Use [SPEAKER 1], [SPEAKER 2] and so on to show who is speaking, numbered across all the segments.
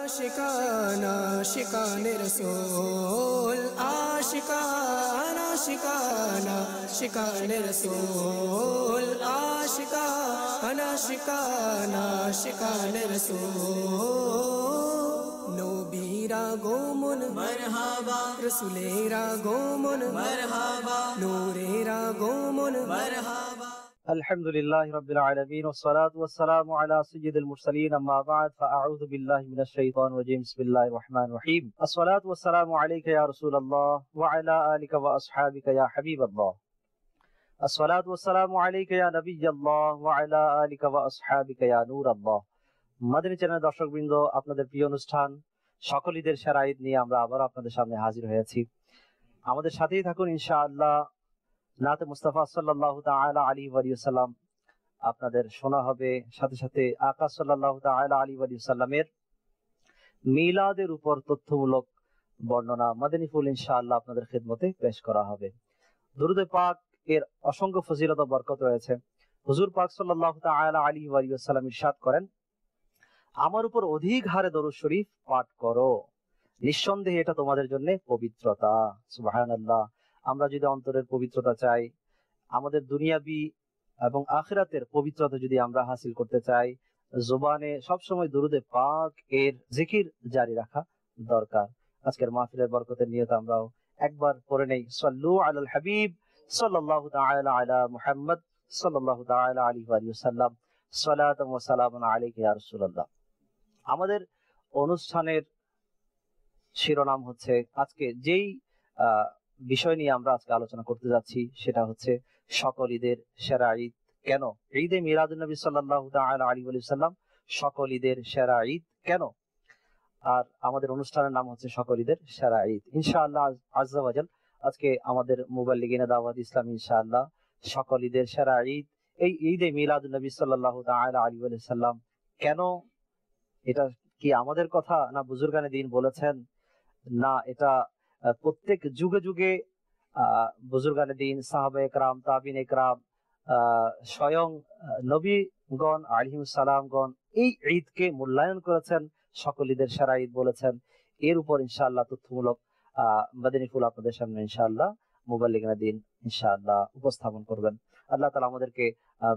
[SPEAKER 1] आशिकाना शिकाने रसूल आशिकाना शिकाना शिकाने रसूल आशिकाना शिकाना शिकाने रसूल नबीरा गोमुन मरहबा रसूलेरा गोमुन मरहबा नूरेरा गोमुन मरहबा
[SPEAKER 2] अल्हम्दुलिल्लाहि रब्बिल आलमीन वस्सलातु वस्सलामु अला सय्यिदिल मुरसलीन अम्मा बाद फअऊज़ु बिल्लाहि मिनश शैतानिर रजीम बिस्मिल्लाहिर रहमानिर रहीम अस्सलातु वस्सलामु अलैका या रसूलल्लाह व अला आलिका व अस्हाबिका या हबीबल्लाह अस्सलातु वस्सलामु अलैका या नबिय्यल्लाह व अला आलिका व अस्हाबिका या नूरल्लाह মাদানী চ্যানেল দর্শকবৃন্দ আপনাদের প্রিয় অনুষ্ঠান সকল ঈদের সেরা ঈদ নিয়ে আমরা আবার আপনাদের সামনে হাজির হয়েছি আমাদের সাথেই থাকুন ইনশাআল্লাহ নাতে মুস্তাফা সাল্লাল্লাহু তাআলা আলাইহি ওয়া সাল্লাম আপনাদের শোনা হবে সাথে সাথে আকা সাল্লাল্লাহু তাআলা আলাইহি ওয়া সাল্লামের মিলাদের উপর তথ্যমূলক বর্ণনা মাদানী ফুল ইনশাআল্লাহ আপনাদের খিদমতে পেশ করা হবে দুরূদ পাক এর অসংখ্য ফজিলত ও বরকত রয়েছে হুজুর পাক সাল্লাল্লাহু তাআলা আলাইহি ওয়া সাল্লাম ইরশাদ করেন আমার উপর অধিক হারে দরুদ শরীফ পাঠ করো নিঃসন্দেহে এটা তোমাদের জন্য পবিত্রতা সুবহানাল্লাহ আমরা যদি অন্তরের পবিত্রতা চাই আমাদের দুনিয়াবি এবং আখিরাতের পবিত্রতা যদি আমরা হাসিল করতে চাই জবানে সব সময় দুরুদে পাক এর জিকির জারি রাখা দরকার আজকের মাহফিলের বরকতের নিয়ত আমরাও একবার পড়ে নেই সাল্লু আলাল হাবিব সাল্লাল্লাহু তাআলা আলা মুহাম্মদ সাল্লাল্লাহু তাআলা আলাইহি ওয়া সাল্লাম সালাতাম ওয়া সালামুন আলাইকা ইয়া রাসূলুল্লাহ আমাদের অনুষ্ঠানের শিরোনাম হচ্ছে আজকে যেই বিষয় নিয়ে আমরা আজকে আলোচনা করতে যাচ্ছি সেটা হচ্ছে সকল ঈদের সেরা ঈদ কেন ঈদে মিলাদুন নবী সাল্লাল্লাহু তাআলা আলাইহি ওয়া সাল্লাম সকল ঈদের সেরা ঈদ কেন আর আমাদের অনুষ্ঠানের নাম হচ্ছে সকল ঈদের সেরা ঈদ ইনশাআল্লাহ আজ্জা ওয়াজাল আজকে আমাদের মুবাল্লিগিনে দাওয়াত ইসলাম ইনশাআল্লাহ সকল ঈদের সেরা ঈদ এই ঈদে মিলাদুন নবী সাল্লাল্লাহু তাআলা আলাইহি ওয়া সাল্লাম কেন এটা কি আমাদের কথা না বুজুর্গানে দিন বলেছেন না এটা প্রত্যেক যুগে যুগে বুজুর্গানে দিন সাহাবায়ে কেরাম তাবিঈনে কেরাম স্বয়ং নবীগণ আলাইহিস সালামগণ এই ঈদকে মূল্যায়ন করেছেন সকল ঈদের সেরা ঈদ বলেছেন এর উপর ইনশাআল্লাহ তথ্যমূলক মাদানী ফুল আপনাদের সামনে ইনশাআল্লাহ মুবাল্লিগিনে দিন ইনশাআল্লাহ উপস্থাপন করবেন আল্লাহ তাআলা আমাদেরকে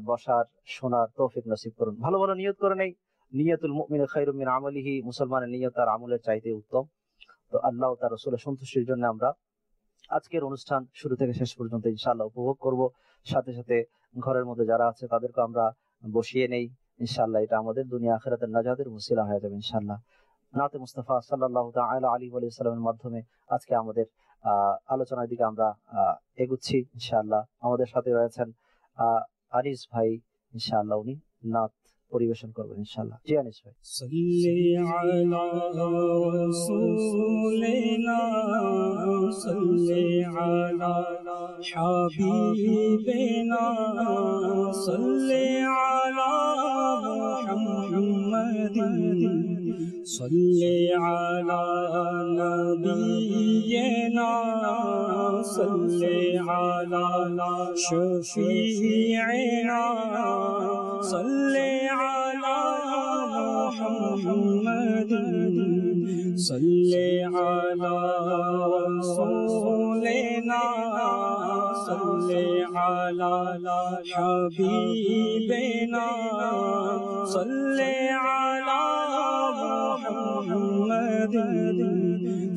[SPEAKER 2] বসার শোনার তৌফিক নসিব করুন ভালো ভালো নিয়ত করে নেই নিয়াতুল মুমিনি খায়রুম মিন আমালিহি মুসলমানের নিয়ত তার আমলের চাইতে উত্তম তো আল্লাহ ও তার রাসূলের সন্তুষ্টির জন্য আমরা আজকের অনুষ্ঠান শুরু থেকে শেষ পর্যন্ত ইনশাআল্লাহ উপভোগ করব সাথে সাথে ঘরের মধ্যে যারা আছে তাদেরকে আমরা বসিয়ে নেই ইনশাআল্লাহ এটা আমাদের দুনিয়া আখিরাতের নাজাতের ওসিলা হয়ে যাবে ইনশাআল্লাহ নাতে মুস্তাফা সাল্লাল্লাহু তাআলা আলাইহি ওয়া সাল্লামের মাধ্যমে আজকে আমাদের আলোচনার দিকে আমরা এগুচ্ছি ইনশাআল্লাহ আমাদের সাথে রয়েছেন আনিস ভাই ইনশাআল্লাহ উনি নাত পরিবেশন করবেন ইনশাআল্লাহ জি আনিস ভাই
[SPEAKER 3] সাল্লি আলা রাসূলিনা সাল্লি আলা হাবিবিনা সাল্লি আলা মুহাম্মাদিন সাল্লি আলা নাবিয়িনা সাল্লি আলা শাফিঈনা সাল্লি على محمد صل على رسولنا صل على حبيبنا صل على محمد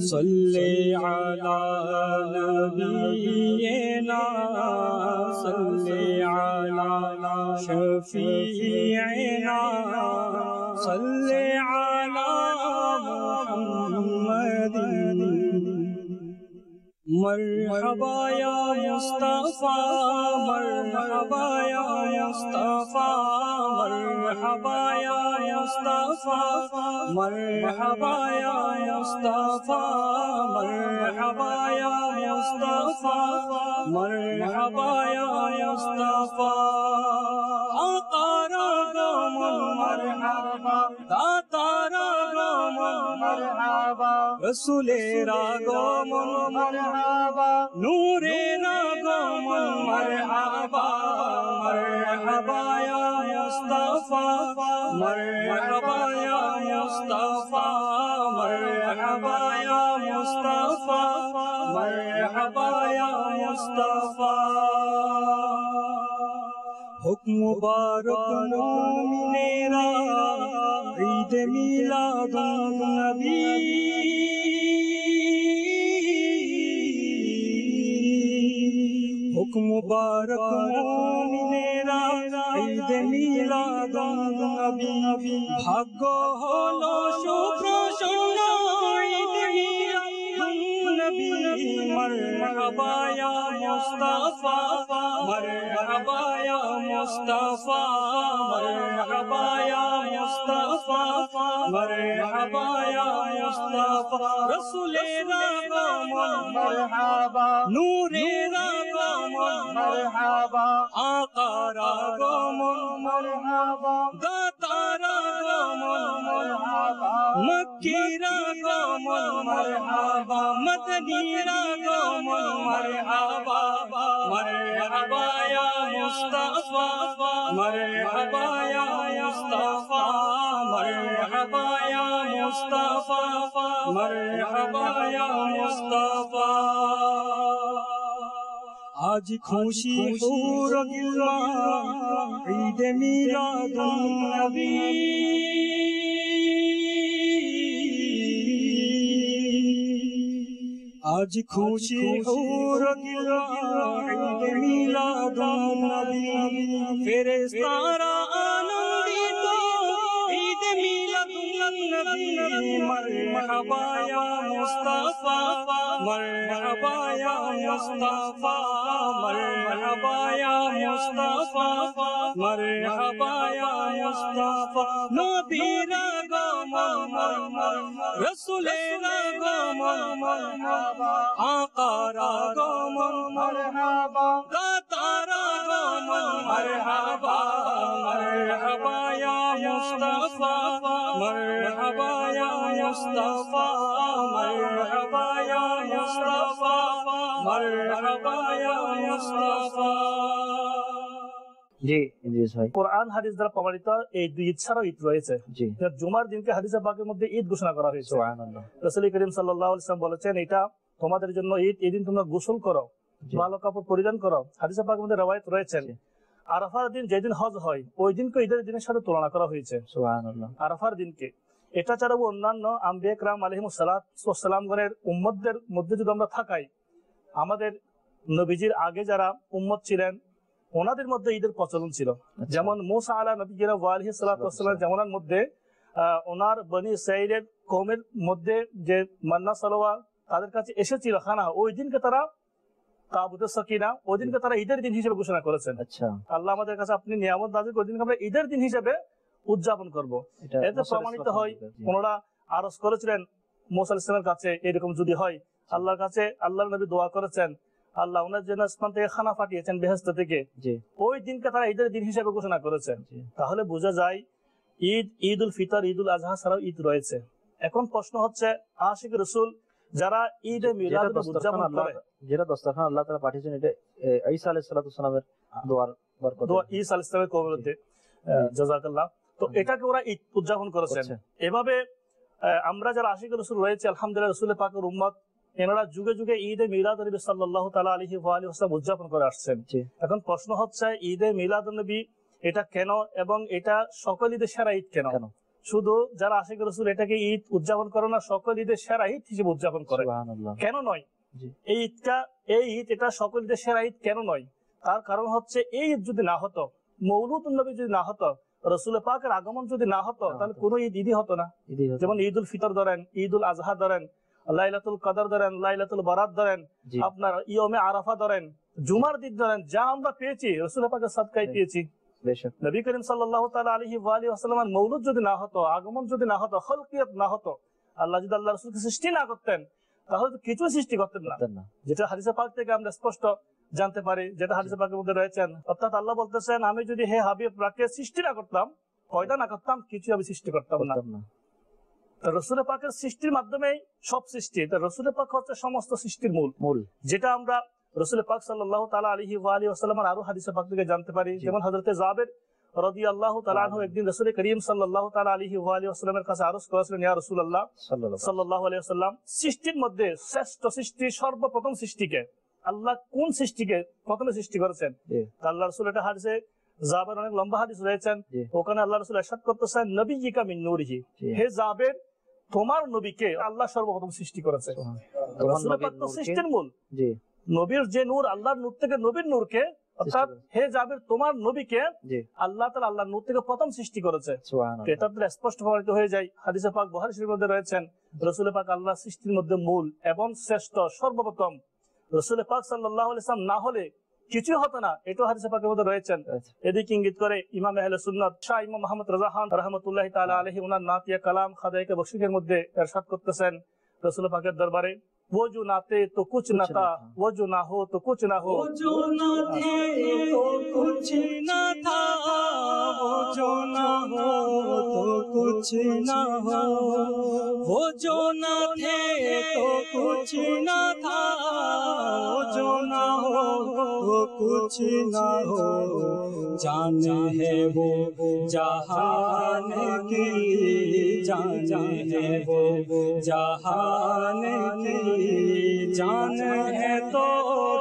[SPEAKER 3] صل على نبينا صل على شفيعنا صل على محمد مرحبا يا مصطفى مرحبا يا مصطفى مرحبا يا مصطفى مرحبا يا مصطفى مرحبا يا مصطفى مرحبا يا مصطفى مرحبا तारा गम मरहबा रसूलेरा गम मरहबा नूरेरा गम मरहबा मरहबा या मुस्तफा मरहबा या मुस्तफा مرحبا يا مصطفى مرحبا يا مصطفى حکم مبارک مومنیرا عید میلاد النبی حکم مبارک مومنیرا عید میلاد النبی ভাগ্য হলো সুপ্রসন্ন ঈদ মিলাদ নবী মারহাবা ইয়া মুস্তাফা মারহাবা ইয়া মুস্তাফা মারহাবা ইয়া মুস্তাফা মারহাবা ইয়া মুস্তাফা রাসূলের আগমন মারহাবা নূরের আগমন মারহাবা আকার আগমন মারহাবা দাতার আগমন মারহাবা মক্কির আগমন মারহাবা মদনীর আগমন মারহাবা মারহাবা ইয়া মুস্তাফা মারহাবা ইয়া মুস্তাফা মারহাবা ইয়া মুস্তাফা মারহাবা ইয়া মুস্তাফা আজ খুশি হুর গিলমান ঈদ মিলাদুন নবী আজ খুশি হুর গিলমান ঈদ মিলাদুন নবী ফেরেশতারা আনন্দিত ঈদ মিলাদুন নবী মারহাবা ইয়া মুস্তাফা মারহাবা ইয়া মুস্তাফা মারহাবা ইয়া মুস্তাফা মারহাবা ইয়া মুস্তাফা নবীর আগমন রাসূলের আগমন মারহাবা আকার আগমন মারহাবা দাতার আগমন মারহাবা মারহাবা ইয়া মুস্তাফা মারহাবা ইয়া মুস্তাফা মারহাবা ইয়া মুস্তাফা মারহাবা ইয়া মুস্তাফা
[SPEAKER 2] জি ইদ্রিস ভাই,
[SPEAKER 4] কোরআন হাদিস দ্বারা প্রমাণিত এই দুই ঈদ ছাড়াও ঈদ রয়েছে।
[SPEAKER 2] জি,
[SPEAKER 4] জুমার দিনকে হাদিসে পাকের মধ্যে ঈদ ঘোষণা করা হয়েছে।
[SPEAKER 2] সুবহানাল্লাহ।
[SPEAKER 4] রাসূল করিম সাল্লাল্লাহু আলাইহি ওয়াসাল্লাম বলেছেন এটা তোমাদের জন্য ঈদ, এই দিন তোমরা গোসল করো, ভালো কাপড় পরিধান করো। হাদিসে পাকের মধ্যে রওয়ায়াত রয়েছে আরাফার দিন যেদিন হজ হয় ওই দিনকে ঈদের দিনের সাথে তুলনা করা হয়েছে।
[SPEAKER 2] সুবহানাল্লাহ।
[SPEAKER 4] আরাফার দিনকে এটা ছাড়াও অন্যান্য আম্বিয়া কিরাম আলাইহিমুস সালামগণের উম্মতদের মধ্যে যদি আমরা থাকাই, আমাদের নবীজির আগে যারা উম্মত ছিলেন ওনাদের মধ্যে ঈদের প্রচলন ছিল। যেমন মুসা আলা নবিয়িনা ওয়া আলাইহিস সালাতু ওয়াস সালাম যেমনের মধ্যে ওনার বনি ইসরাঈলের কওমের মধ্যে যে মান্না সালোয়া তাদের কাছে এসেছিল খানা, ওই দিনকে তারা তাবুতে সাকিনা ওই দিনকে তারা ঈদের দিন হিসেবে ঘোষণা করেছেন।
[SPEAKER 2] আচ্ছা,
[SPEAKER 4] আল্লাহ আমাদের কাছে আপনি নিয়ামত নাযিল করে দিন, আমরা ঈদের দিন হিসেবে উদযাপন করব। এতে প্রমাণিত হয় ওনারা আরজ করেছিলেন মুসা আলাইহিস সালামের কাছে এরকম যদি হয়, আল্লাহর কাছে আল্লাহর নবী দোয়া করেছেন আল্লাহ ওনার জন্য আসমান থেকে খানা পাঠিয়েছেন বেহেশত থেকে, ওই দিনকে তারা ঈদের দিন হিসেবে ঘোষণা করেছেন। তাহলে বোঝা যায় ঈদ, ঈদ উল ফিতর, ঈদ উল আজহা ছাড়াও ঈদ রয়েছে। এখন প্রশ্ন হচ্ছে আশিক রাসূল যারা ঈদে মিলাদ উদযাপন করে,
[SPEAKER 2] যেটা দস্তরখান আল্লাহ তাআলা পাঠিয়েছেন, এটা ঈসা আলাইহিস সালাতু ওয়াস সালামের দোয়ার বরকত,
[SPEAKER 4] দোয়া ঈসা আলাইহিস সালামের কবরতে জাযাকাল্লাহ। তো এটাকে ওরা ঈদ উদযাপন করেছেন। এভাবে আমরা যারা আশিক রাসূল রয়েছে আলহামদুলিল্লাহ রাসূলের পাকের উম্মত, এনারা যুগে যুগে ঈদে মিলাদ নবী সাল্লাল্লাহু তাআলা আলাইহি ওয়া আলিহি ওয়াসাল্লাম উদযাপন করে আসছেন। এখন প্রশ্ন হচ্ছে ঈদে মিলাদ নবী এটা কেন, এবং এটা সকল ঈদের সেরা ঈদ কেন? শুধু যারা আশিক রাসূল এটাকে ঈদ উদযাপন করে না, সকল ঈদের সেরা ঈদ হিসেবে উদযাপন করে। কেন নয় এই ঈদটা, এই ঈদ এটা সকল ঈদের সেরা ঈদ কেন নয়? তার কারণ হচ্ছে এই ঈদ যদি না হতো, মৌলুদুন নবী যদি না হতো, রাসূল পাকের আগমন যদি না হতো, তাহলে কোনো ঈদ ঈদই হতো না। যেমন ঈদ উল ফিতর ধরেন, ঈদ উল আজহা ধরেন, লাইলাতুল কদর ধরেন, লাইলাতুল বারাত ধরেন, আপনার ইয়মে আরাফা ধরেন, জুমার দিন ধরেন, যা আমরা পেয়েছি রাসূল পাকের সাদকায় পেয়েছি। নবী করিম সাল্লাল্লাহু তাআলা আলাইহি ওয়া আলিহি ওয়াসাল্লামের মৌলুদ যদি না হতো, আগমন যদি না হতো, খলকিয়ত না হতো, আল্লাহ যদি আল্লাহর রাসূলকে সৃষ্টি না করতেন, তাহলে তো কিছু সৃষ্টি করতেন না। যেটা হাদিসে পাক থেকে আমরা স্পষ্ট জানতে পারি, যেটা হাদিসে পাকের মধ্যে রয়েছেন, অর্থাৎ আল্লাহ বলতেছেন আমি যদি হে হাবিব রাকে সৃষ্টি না করতাম, পয়দা না করতাম, কিছু আমি সৃষ্টি করতাম না। রাসূল পাকের সৃষ্টির মাধ্যমে সব সৃষ্টি, রাসূল পাক হচ্ছে সমস্ত সৃষ্টির মূল, যেটা আমরা রাসূল পাক সাল্লাল্লাহু তাআলা আলাইহি ওয়া আলিহি ওয়াসাল্লামের আরো হাদিসে পাক থেকে জানতে পারি। যেমন হযরতে জাবের রাদিয়াল্লাহু তাআলা আনহু একদিন রাসূল করিম সাল্লাল্লাহু তাআলা আলাইহি ওয়া আলিহি ওয়াসাল্লামের কাছে আরজ করেছিলেন, ইয়া রাসূলুল্লাহ সাল্লাল্লাহু আলাইহি ওয়াসাল্লাম, সৃষ্টির মধ্যে শ্রেষ্ঠ সৃষ্টি, সর্বপ্রথম সৃষ্টিকে আল্লাহ কোন সৃষ্টিকে প্রথমে সৃষ্টি করেছেন? আল্লাহ রাসূল এটা হাদিসে জাবের, অনেক লম্বা হাদিস রয়েছেন, ওখানে আল্লাহ রাসূল ইরশাদ করতেছেন, নবিয়্যিকা মিন নূরিহি, হে জাবের তোমার নবীকে আল্লাহ সর্বপ্রথম সৃষ্টি করেছে। রাসূল পাক তো সৃষ্টির মূল, নবীর যে নূর, আল্লাহর নূর থেকে নবীর নূরকে, অর্থাৎ হে জাবের তোমার নবীকে আল্লাহ তাআলা আল্লাহর নূর থেকে প্রথম সৃষ্টি করেছে। এটা তো স্পষ্ট প্রমাণিত হয়ে যায়। হাদিসে পাক বুখারী শরীফের মধ্যে রয়েছেন, রাসূল পাক আল্লাহ সৃষ্টির মধ্যে মূল এবং শ্রেষ্ঠ, সর্বপ্রথম। রাসূল পাক সাল্লাল্লাহু আলাইহি ওয়াসাল্লাম না হলে কিছু হতো না, এটা হাদিসে পাকের মধ্যে রয়েছেন। এদিকে ইঙ্গিত করে ইমাম আহলে সুন্নাত শাহ ইমাম মুহাম্মদ রাজা খান রাহমাতুল্লাহি তাআলা আলাইহি ওনার নাতিয়া কালাম খাদায়েকে বখশিশের মধ্যে ইরশাদ করতেছেন রাসূল পাকের দরবারে, वो जो नाते तो कुछ न था, वो जो ना हो तो कुछ ना हो,
[SPEAKER 3] वो जो ना थे तो कुछ न था, वो जो ना हो तो कुछ न हो, वो जो ना थे तो कुछ न था, वो जो ना हो तो कुछ न हो, जान है वो जहान की, जान है वो जहान की, जान है तो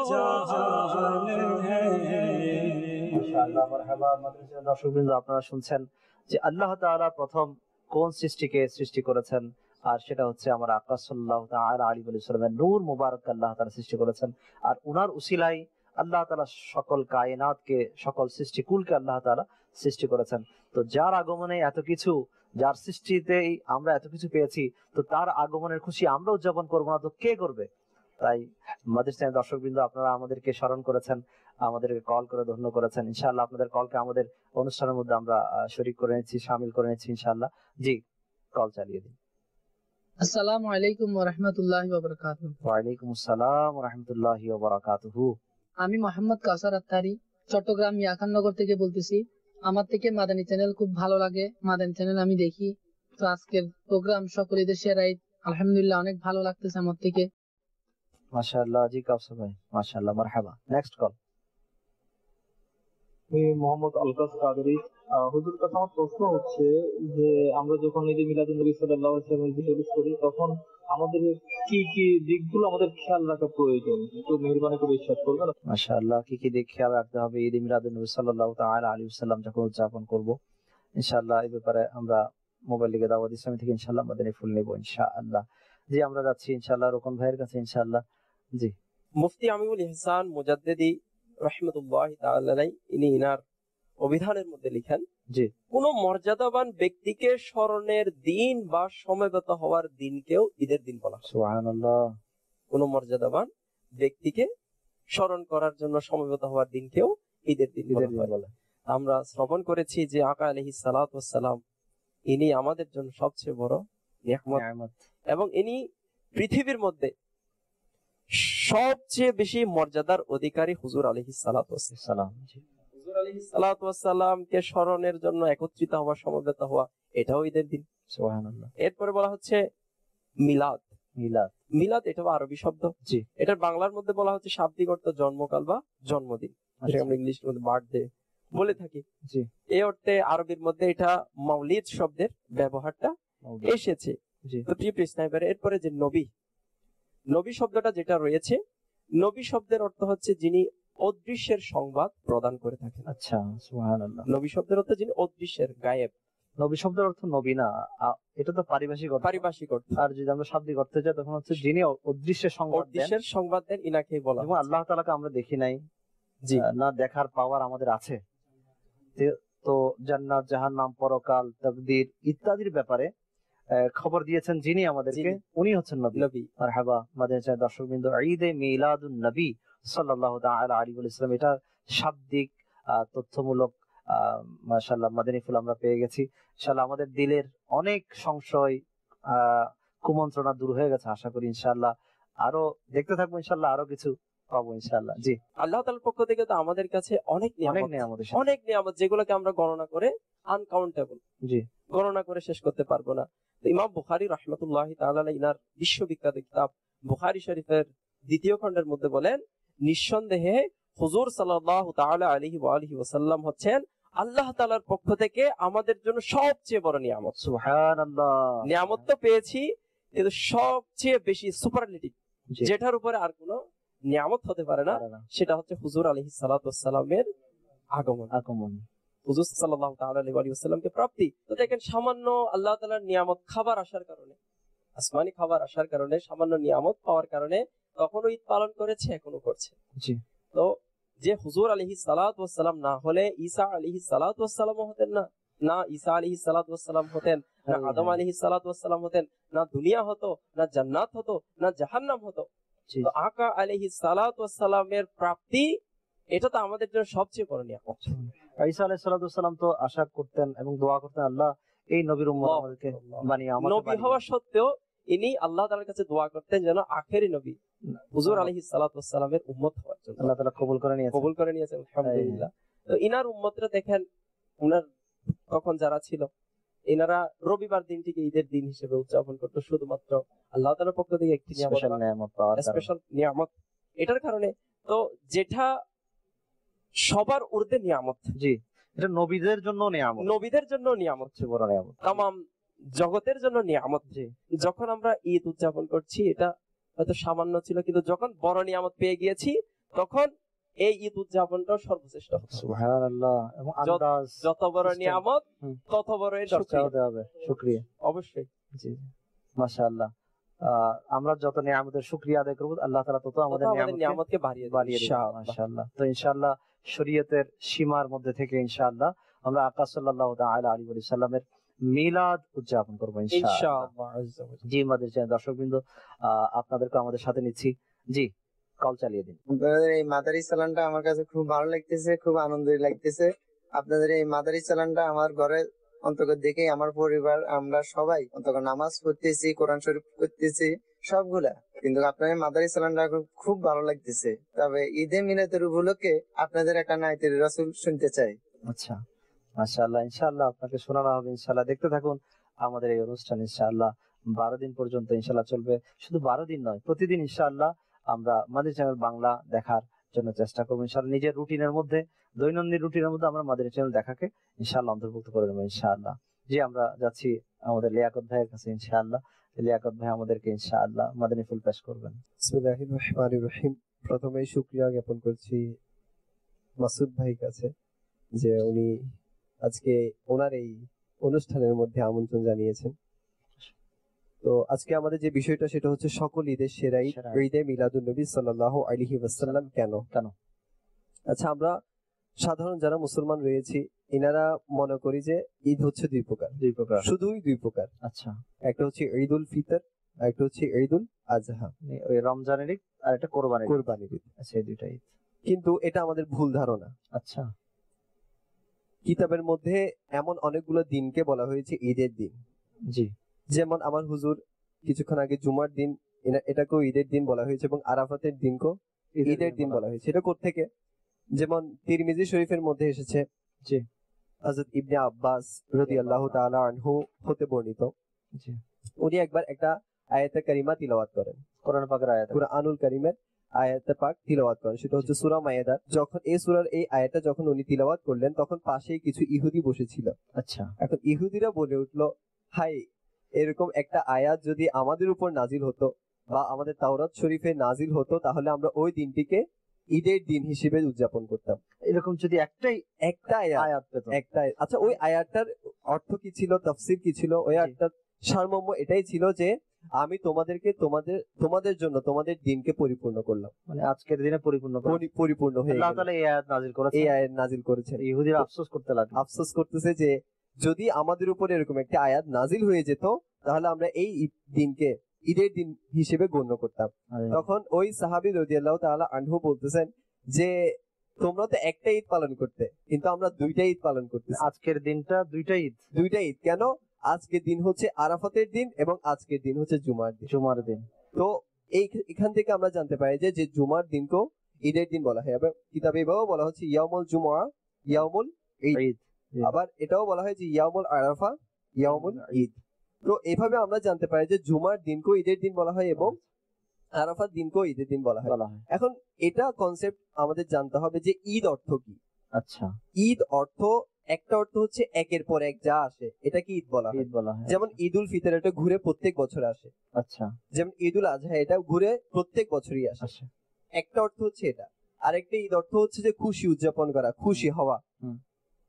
[SPEAKER 3] जहान है।
[SPEAKER 2] মাশাআল্লাহ, মারহাবা। মাদ্রাসার দর্শকবৃন্দ, আপনারা শুনছেন যে আল্লাহ তাআলা প্রথম কোন সৃষ্টিকে সৃষ্টি করেছেন, আর সেটা হচ্ছে আমার আকা সাল্লাল্লাহু তাআলা আলাইহি ওয়া সাল্লামের নূর মুবারক আল্লাহ তাআলা সৃষ্টি করেছেন। আর উনার উসিলাই আল্লাহ তাআলা সকল কায়নাতকে, সকল সৃষ্টিকুলকে আল্লাহ তাআলা সৃষ্টি করেছেন। তো যার আগমনে এত কিছু, যার সৃষ্টিতেই আমরা এত কিছু পেয়েছি, তো তার আগমনের খুশি আমরা উদযাপন করবো না তো কে করবে? তাই মাদ্রাসার দর্শকবৃন্দ, আপনারা আমাদেরকে স্মরণ করেছেন, আমাদেরকে কল করে ধন্য করেছেন। ইনশাআল্লাহ আপনাদের কলকে আমাদের অনুষ্ঠানের মধ্যে আমরা শরীক করে নিচ্ছি, শামিল করে নিচ্ছি ইনশাআল্লাহ। জি, কল চালিয়ে দিন।
[SPEAKER 5] আসসালামু আলাইকুম ওয়া রাহমাতুল্লাহি ওয়া বারাকাতুহু।
[SPEAKER 2] ওয়া আলাইকুম আসসালাম ওয়া রাহমাতুল্লাহি ওয়া বারাকাতুহু।
[SPEAKER 5] আমি মোহাম্মদ কাউসার আত্তারি, চট্টগ্রাম ইয়াখাননগর থেকে বলতেছি। আমার থেকে মাদানী চ্যানেল খুব ভালো লাগে, মাদানী চ্যানেল আমি দেখি। তো আজকের প্রোগ্রাম সকলেদের শেয়ার, আলহামদুলিল্লাহ অনেক ভালো লাগতেছে আমার থেকে।
[SPEAKER 2] মাশাআল্লাহ। জি কাউসার ভাই, মাশাআল্লাহ, মারহাবা। Next call.
[SPEAKER 6] আমি মোহাম্মদ আলকাস কাদেরী। হুজুর কাছে আমার প্রশ্ন হচ্ছে যে আমরা যখন ঈদে মিলাদুন নবী সাল্লাল্লাহু আলাইহি ওয়াসাল্লামের জিকির করি, তখন আমাদের কি কি দিকগুলো আমাদের খেয়াল রাখা প্রয়োজন, একটু মেহেরবানি করে ইরশাদ করবেন।
[SPEAKER 2] মাশাআল্লাহ, কি কি দিক খেয়াল রাখতে হবে ঈদে মিলাদুন নবী সাল্লাল্লাহু তাআলা আলাইহি ওয়াসাল্লাম যখন উদযাপন করব? ইনশাআল্লাহ এই ব্যাপারে আমরা মোবাইল লিগে দাওয়াত ইসলামী থেকে ইনশাআল্লাহ মাদানী ফুল নেব ইনশাআল্লাহ। জি, আমরা যাচ্ছি ইনশাআল্লাহ রোকন ভাইয়ের কাছে ইনশাআল্লাহ। জি,
[SPEAKER 7] মুফতি আমিনুল ইহসান মুজাদ্দিদি রাহমাতুল্লাহি তাআলা আলাইহি, ইনি ইনার অভিধানের মধ্যে লিখেন যে কোন মর্যাদাবান ব্যক্তিকে স্মরণের দিন বা সমবেত হওয়ার দিনকেও ঈদের দিন বলা হয়।
[SPEAKER 2] সুবহানাল্লাহ।
[SPEAKER 7] কোন মর্যাদাবান ব্যক্তিকে স্মরণ করার জন্য সমবেত হওয়ার দিনকেও ঈদের দিন বলা হয়। আমরা শ্রবণ করেছি যে আকা আলাইহিস সালাতু ওয়াস সালাম, ইনি আমাদের জন্য সবচেয়ে বড় নিয়ামত, এবং ইনি পৃথিবীর মধ্যে সবচেয়ে বেশি মর্যাদার অধিকারী হুজুর আলাইহিস সালাতু ওয়াস সালাম। হুজুর আলাইহিস সালাতু ওয়াস সালামকে স্মরণের জন্য একত্রিত হওয়া, সমবেত হওয়া, এটাও ঈদের দিন।
[SPEAKER 2] সুবহানাল্লাহ।
[SPEAKER 7] এরপরে বলা হচ্ছে মিলাদ।
[SPEAKER 2] মিলাদ,
[SPEAKER 7] মিলাদ এটাও আরবি শব্দ।
[SPEAKER 2] জি,
[SPEAKER 7] এটার বাংলার মধ্যে বলা হচ্ছে শাব্দিক অর্থ জন্মকাল বা জন্মদিন, যেটা আমরা ইংলিশের মধ্যে বার্থডে বলে থাকি।
[SPEAKER 2] জি,
[SPEAKER 7] এই অর্থে আরবির মধ্যে এটা মাউলিদ শব্দের ব্যবহারটা এসেছে। তো প্রিয় স্নাইপার, এরপরে যে নবী, নবী শব্দটা যেটা রয়েছে, নবী শব্দের অর্থ হচ্ছে যিনি অদৃশ্যের সংবাদ প্রদান করে থাকেন।
[SPEAKER 2] আচ্ছা, সুবহানাল্লাহ।
[SPEAKER 7] নবী শব্দের অর্থ যিনি অদৃশ্যের, গায়েব।
[SPEAKER 2] নবী শব্দের অর্থ নবী না, এটা তো পারিভাষিক অর্থ।
[SPEAKER 7] পারিভাষিক অর্থ।
[SPEAKER 2] আর যদি আমরা শাব্দিক অর্থে যাই তখন হচ্ছে যিনি অদৃশ্যের সংবাদ দেন।
[SPEAKER 7] অদৃশ্যের সংবাদ দেন, ইনাকে বলা হয়।
[SPEAKER 2] যেমন আল্লাহ তাআলাকে আমরা দেখি নাই,
[SPEAKER 7] জি,
[SPEAKER 2] না দেখার পাওয়ার আমাদের আছে। তো জান্নাত, জাহান্নাম, পরকাল, তাকদীর ইত্যাদির ব্যাপারে খবর দিয়েছেন যিনি আমাদেরকে, উনি হচ্ছেন নবী। মারহাবা। মাদ্রাসার দর্শকবৃন্দ, ঈদে মিলাদুন নবী সাল্লাল্লাহু তাআলা আলাইহি ওয়া সাল্লাম, এটা শাব্দিক তথ্যমূলক মাশাআল্লাহ মাদানী ফুল আমরা পেয়ে গেছি। ইনশাআল্লাহ আমাদের দিলের অনেক সংশয়, কুমন্ত্রণা দূর হয়ে গেছে আশা করি। ইনশাআল্লাহ আরো দেখতে থাকবো, ইনশাআল্লাহ আরো কিছু পাবো ইনশাআল্লাহ। জি,
[SPEAKER 7] আল্লাহ তাআলার পক্ষ থেকে তো আমাদের কাছে অনেক নিয়ামত, যেগুলোকে আমরা গণনা করে আনকাউন্টেবল, জি, গণনা করে শেষ করতে পারবো না। তো ইমাম বুখারী রাহমাতুল্লাহি তাআলা আলাইহি, ইনার বিশ্ববিখ্যাত কিতাব বুখারী শরীফের 2য় খণ্ডের মধ্যে বলেন, নিঃসন্দেহে হুজুর সাল্লাল্লাহু তাআলা আলাইহি ওয়া আলিহি ওয়াসাল্লাম হচ্ছেন আল্লাহ তাআলার পক্ষ থেকে আমাদের জন্য সবচেয়ে বড় নিয়ামত।
[SPEAKER 2] সুবহানাল্লাহ।
[SPEAKER 7] নিয়ামত তো পেয়েছি, কিন্তু সবচেয়ে বেশি সুপারলেটিভ,
[SPEAKER 2] জি।
[SPEAKER 7] যেটার উপরে আর কোনো নিয়ামত হতে পারে না, সেটা হচ্ছে হুজুর আলাইহিস সালাতু ওয়াস সালামের আগমন, হুজুর সাল্লাল্লাহু তাআলা আলাইহি ওয়াসাল্লামকে প্রাপ্তি। তো দেখেন, সামান্য আল্লাহ তাআলার নিয়ামত খাবার আসার কারণে, আসমানি খাবার আসার কারণে, সামান্য নিয়ামত পাওয়ার কারণে তখনও ঈদ পালন করেছে, এখনো করছে।
[SPEAKER 2] জি।
[SPEAKER 7] তো যে হুজুর আলাইহিস সালাতু ওয়াস সালাম না হলে ঈসা আলাইহিস সালাতু ওয়াস সালাম হতেন না, না ঈসা আলাইহিস সালাতু ওয়াস সালাম হতেন, না আদম আলাইহিস সালাতু ওয়াস সালাম হতেন, না দুনিয়া হতো, না জান্নাত হতো, না জাহান্নাম হতো। তো আকা আলাইহিস সালাতু ওয়াস সালামের প্রাপ্তি, এটা তো আমাদের জন্য সবচেয়ে বড় নিয়ামত।
[SPEAKER 2] ঈসা আলাইহিস সালাতু ওয়াস সালাম তো আশা করতেন এবং দোয়া করতেন, আল্লাহ এই নবীর উম্মত আমাদেরকে বানিয়ে,
[SPEAKER 7] নবী হওয়া সত্ত্বেও ইনি আল্লাহ তাআলার কাছে দোয়া করতেন যেন আখেরি নবী হুজুর আলাইহিস সালাতু ওয়াস সালামের উম্মত হওয়ার জন্য।
[SPEAKER 2] আল্লাহ তাআলা কবুল করে নিয়েছেন,
[SPEAKER 7] আলহামদুলিল্লাহ। তো ইনার উম্মতরা দেখেন, উনার তখন যারা ছিল, ইনারা রবিবার দিনটিকে ঈদের দিন হিসেবে উদযাপন করতো, শুধুমাত্র আল্লাহ তাআলার পক্ষ থেকে একটি স্পেশাল নিয়ামত, এটার কারণে। তো যেটা সবার ঊর্ধ্বে নিয়ামত,
[SPEAKER 2] জি, এটা নবীদের জন্য নিয়ামত,
[SPEAKER 7] নবীদের জন্য নিয়ামত,
[SPEAKER 2] বড় নিয়ামত,
[SPEAKER 7] তামাম জগতের জন্য নিয়ামত। যখন আমরা ঈদ উদযাপন করছি, এটা হয়তো সামান্য ছিল, কিন্তু যখন বড় নিয়ামত পেয়ে গিয়েছি, তখন এই ঈদ উদযাপনটা সর্বশ্রেষ্ঠ।
[SPEAKER 2] সুবহানাল্লাহ। এবং আন্দাজ,
[SPEAKER 7] যত বড় নিয়ামত তত বড় এর
[SPEAKER 2] শুকরিয়া,
[SPEAKER 7] অবশ্যই।
[SPEAKER 2] জি, মাশাআল্লাহ। আমরা যত নিয়ামতের শুকরিয়া আদায় করব, আল্লাহ তাআলা তত আমাদের নিয়ামতকে বাড়িয়ে দিবেন, মাশাআল্লাহ। তো ইনশাআল্লাহ শরীয়তের সীমার মধ্যে থেকে ইনশাআল্লাহ আমরা আকা সাল্লাল্লাহু তাআলা আলাইহি ওয়া সাল্লামের মিলাদ উদযাপন করব ইনশাআল্লাহ। জি, আমাদের দর্শকবৃন্দ, আপনাদেরকে আমাদের সাথে নিচ্ছি। জি, কল চালিয়ে দিন।
[SPEAKER 8] এই মাদারী চালানটা আমার কাছে খুব ভালো লাগতেছে, খুব আনন্দ লাগতেছে। আপনাদের এই মাদারী চালানটা আমার ঘরে অন্তর্গত দেখে আমার পরিবার, আমরা সবাই অন্তর্গত নামাজ পড়তেছি, কোরআন শরীফ পড়তেছি, সবগুলা। কিন্তু আপনাদের মাদারী চালানটা খুব ভালো লাগতেছে। তবে ঈদে মিলাদের উপলক্ষে আপনাদের একটা নাইতের রাসূল শুনতে চাই।
[SPEAKER 2] আচ্ছা, মাশাআল্লাহ। ইনশাআল্লাহ আপনাকে শোনানো হবে ইনশাআল্লাহ। দেখতে থাকুন আমাদের এই অনুষ্ঠান ইনশাআল্লাহ 12 দিন পর্যন্ত ইনশাআল্লাহ চলবে। শুধু 12 দিন নয়, প্রতিদিন ইনশাআল্লাহ আমরা মাদারী চ্যানেল বাংলা দেখার জন্য চেষ্টা করবো ইনশাআল্লাহ। নিজের রুটিনের মধ্যে, দৈনন্দিন রুটিনের মধ্যে আমরা মাদারী চ্যানেল দেখাকে ইনশাআল্লাহ অন্তর্ভুক্ত করে দেবো ইনশাআল্লাহ। জি, আমরা যাচ্ছি আমাদের লিয়াকত ভাইয়ের কাছে ইনশাআল্লাহ। লিয়াকত ভাই আমাদেরকে ইনশাআল্লাহ মাদানী ফুল পেশ করবেন।
[SPEAKER 9] বিসমিল্লাহির রহমানির রহিম। প্রথমেই শুকরিয়া জ্ঞাপন করছি মাসুদ ভাইয়ের কাছে যে উনি আজকে ওনার এই অনুষ্ঠানের মধ্যে আমন্ত্রণ জানিয়েছেন। তো আজকে আমাদের যে বিষয়টা, সেটা হচ্ছে সকল ঈদের সেরা ঈদ, ঈদে মিলাদুন নবী সাল্লাল্লাহু আলাইহি ওয়াসাল্লাম। কেন? আচ্ছা, আমরা সাধারণ যারা মুসলমান রয়েছি, ইনারা মনে করি যে ঈদ হচ্ছে দুই প্রকার, শুধুই দুই প্রকার।
[SPEAKER 2] আচ্ছা,
[SPEAKER 9] একটা হচ্ছে ঈদুল ফিতর, আর একটা হচ্ছে ঈদুল আজহা,
[SPEAKER 2] ওই রমজানের ঈদ, আর একটা কোরবানির ঈদ। আচ্ছা, এই দুইটা ঈদ।
[SPEAKER 9] কিন্তু এটা আমাদের ভুল ধারণা।
[SPEAKER 2] আচ্ছা,
[SPEAKER 9] কিতাবের মধ্যে এমন অনেকগুলো দিনকে বলা হয়েছে ঈদের দিন।
[SPEAKER 2] জি,
[SPEAKER 9] যেমন আমার হুজুর কিছুক্ষণ আগে জুমার দিন, এটাকেও ঈদের দিন বলা হয়েছে, এবং আরাফাতের দিনকেও ঈদের দিন বলা হয়েছে। এটা কোত্থেকে? যেমন তিরমিজি শরীফের মধ্যে এসেছে,
[SPEAKER 2] জি,
[SPEAKER 9] হযরত ইবনে আব্বাস রাদিয়াল্লাহু তাআলা আনহু হতে বর্ণিত,
[SPEAKER 2] জি,
[SPEAKER 9] উনি একবার একটা আয়াতে কারিমা তিলাওয়াত করেন,
[SPEAKER 2] কোরআন পাকের আয়াত,
[SPEAKER 9] কুরআনুল কারীমের আয়াতে পাক তিলাওয়াত করেন। সেটা হচ্ছে সূরা মায়েদা। যখন এই সূরার এই আয়াতটা যখন উনি তিলাওয়াত করলেন, তখন পাশেই কিছু ইহুদি বসেছিল।
[SPEAKER 2] আচ্ছা,
[SPEAKER 9] এখন ইহুদিরা বলে উঠলো, হাই, এরকম একটা আয়াত যদি আমাদের উপর নাজিল হতো বা আমাদের তাওরাত শরীফে নাজিল হতো, তাহলে আমরা ওই দিনটিকে ঈদের দিন হিসেবে উদযাপন করতাম।
[SPEAKER 2] এরকম যদি একটা আয়াত পেত।
[SPEAKER 9] আচ্ছা, ওই আয়াতটার অর্থ কি ছিল, তাফসীর কি ছিল? ওই আয়াতটার সারমর্ম এটাই ছিল যে আমি তোমাদেরকে তোমাদের জন্য তোমাদের দিনকে পরিপূর্ণ করলাম,
[SPEAKER 2] মানে আজকের দিনে
[SPEAKER 9] পরিপূর্ণ হয়ে গেল।
[SPEAKER 2] আল্লাহ তাআলা এই আয়াত নাজিল করেছেন,
[SPEAKER 9] এই আয়াত নাজিল করেছেন।
[SPEAKER 2] ইহুদিরা আফসোস করতে লাগলো,
[SPEAKER 9] আফসোস করতেছে যে যদি আমাদের উপর এরকম একটা আয়াত নাজিল হয়ে যেত, তাহলে আমরা এই দিনকে ঈদের দিন হিসেবে গণ্য করতাম। তখন ওই সাহাবী রাদিয়াল্লাহু তাআলা আনহু বলতেছেন যে তোমরা তো একটা ঈদ পালন করতে, কিন্তু আমরা দুইটা ঈদ পালন করতেছি।
[SPEAKER 2] আজকের দিনটা দুইটা ঈদ।
[SPEAKER 9] কেন? আজকের দিন হচ্ছে আরাফাতের দিন এবং আজকের দিন হচ্ছে জুমার দিন। তো এখান থেকে আমরা জানতে পারি যে জুমার দিনকেও ঈদের দিন বলা হয়। এবং কিতাবে এভাবেও বলা হচ্ছে ইয়াউমুল জুমআ, ইয়াউমুল ঈদ। আবার এটাও বলা হয় যে ইয়াউমুল আরাফা, ইয়াউমুল ঈদ। তো এভাবে আমরা জানতে পারি যে জুমার দিনকেও ঈদের দিন বলা হয় এবং আরাফার দিনকেও ঈদের দিন বলা হয়। এখন এটা কনসেপ্ট আমাদের জানতে হবে যে ঈদ অর্থ কি।
[SPEAKER 2] আচ্ছা,
[SPEAKER 9] ঈদ অর্থ একটা অর্থ হচ্ছে একের পর এক যা আসে এটাকে ঈদ বলা হয়।
[SPEAKER 2] ঈদ বলা হয়।
[SPEAKER 9] যেমন ঈদ উল ফিতর, এটা ঘুরে প্রত্যেক বছর আসে।
[SPEAKER 2] আচ্ছা।
[SPEAKER 9] যেমন ঈদ উল আজহা, এটা ঘুরে প্রত্যেক বছরই আসে।
[SPEAKER 2] আচ্ছা।
[SPEAKER 9] একটা অর্থ হচ্ছে এটা। আরেকটা ঈদ অর্থ হচ্ছে যে খুশি উদযাপন করা, খুশি হওয়া।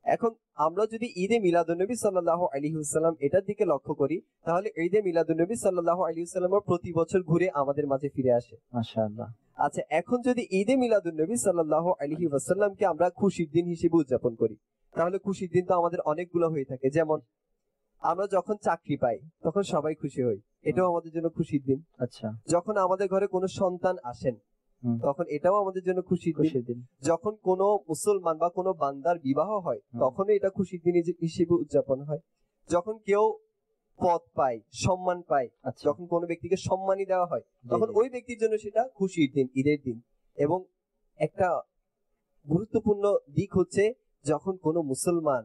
[SPEAKER 9] এখন আমরা যদি ঈদে মিলাদুন্নবী সাল্লাল্লাহু আলাইহি ওয়াসাল্লাম এটার দিকে লক্ষ্য করি, তাহলে ঈদে মিলাদুন্নবী সাল্লাল্লাহু আলাইহি ওয়াসাল্লাম প্রতি বছর ঘুরে আমাদের মাঝে ফিরে আসে।
[SPEAKER 2] মাশাআল্লাহ।
[SPEAKER 9] আচ্ছা, এখন যদি ঈদে মিলাদুন্নবী সাল্লাল্লাহু আলাইহি ওয়াসাল্লামকে আমরা খুশির দিন হিসেবে উদযাপন করি, তাহলে খুশির দিন তো আমাদের অনেকগুলো হয়ে থাকে। যেমন আমরা যখন চাকরি পাই তখন সবাই খুশি হই, এটাও আমাদের জন্য খুশির দিন।
[SPEAKER 2] আচ্ছা।
[SPEAKER 9] যখন আমাদের ঘরে কোনো সন্তান আসেন তখন এটাও আমাদের জন্য খুশির দিন। যখন কোনো মুসলমান বা কোনো বান্দার বিবাহ হয় তখন এটা খুশির দিন হিসেবে উদযাপন হয়। যখন কেউ পদ পায়, সম্মান পায়, যখন কোনো ব্যক্তিকে সম্মানী দেওয়া হয় তখন ওই ব্যক্তির জন্য সেটা খুশির দিন, ঈদের দিন। এবং একটা গুরুত্বপূর্ণ দিক হচ্ছে যখন কোনো মুসলমান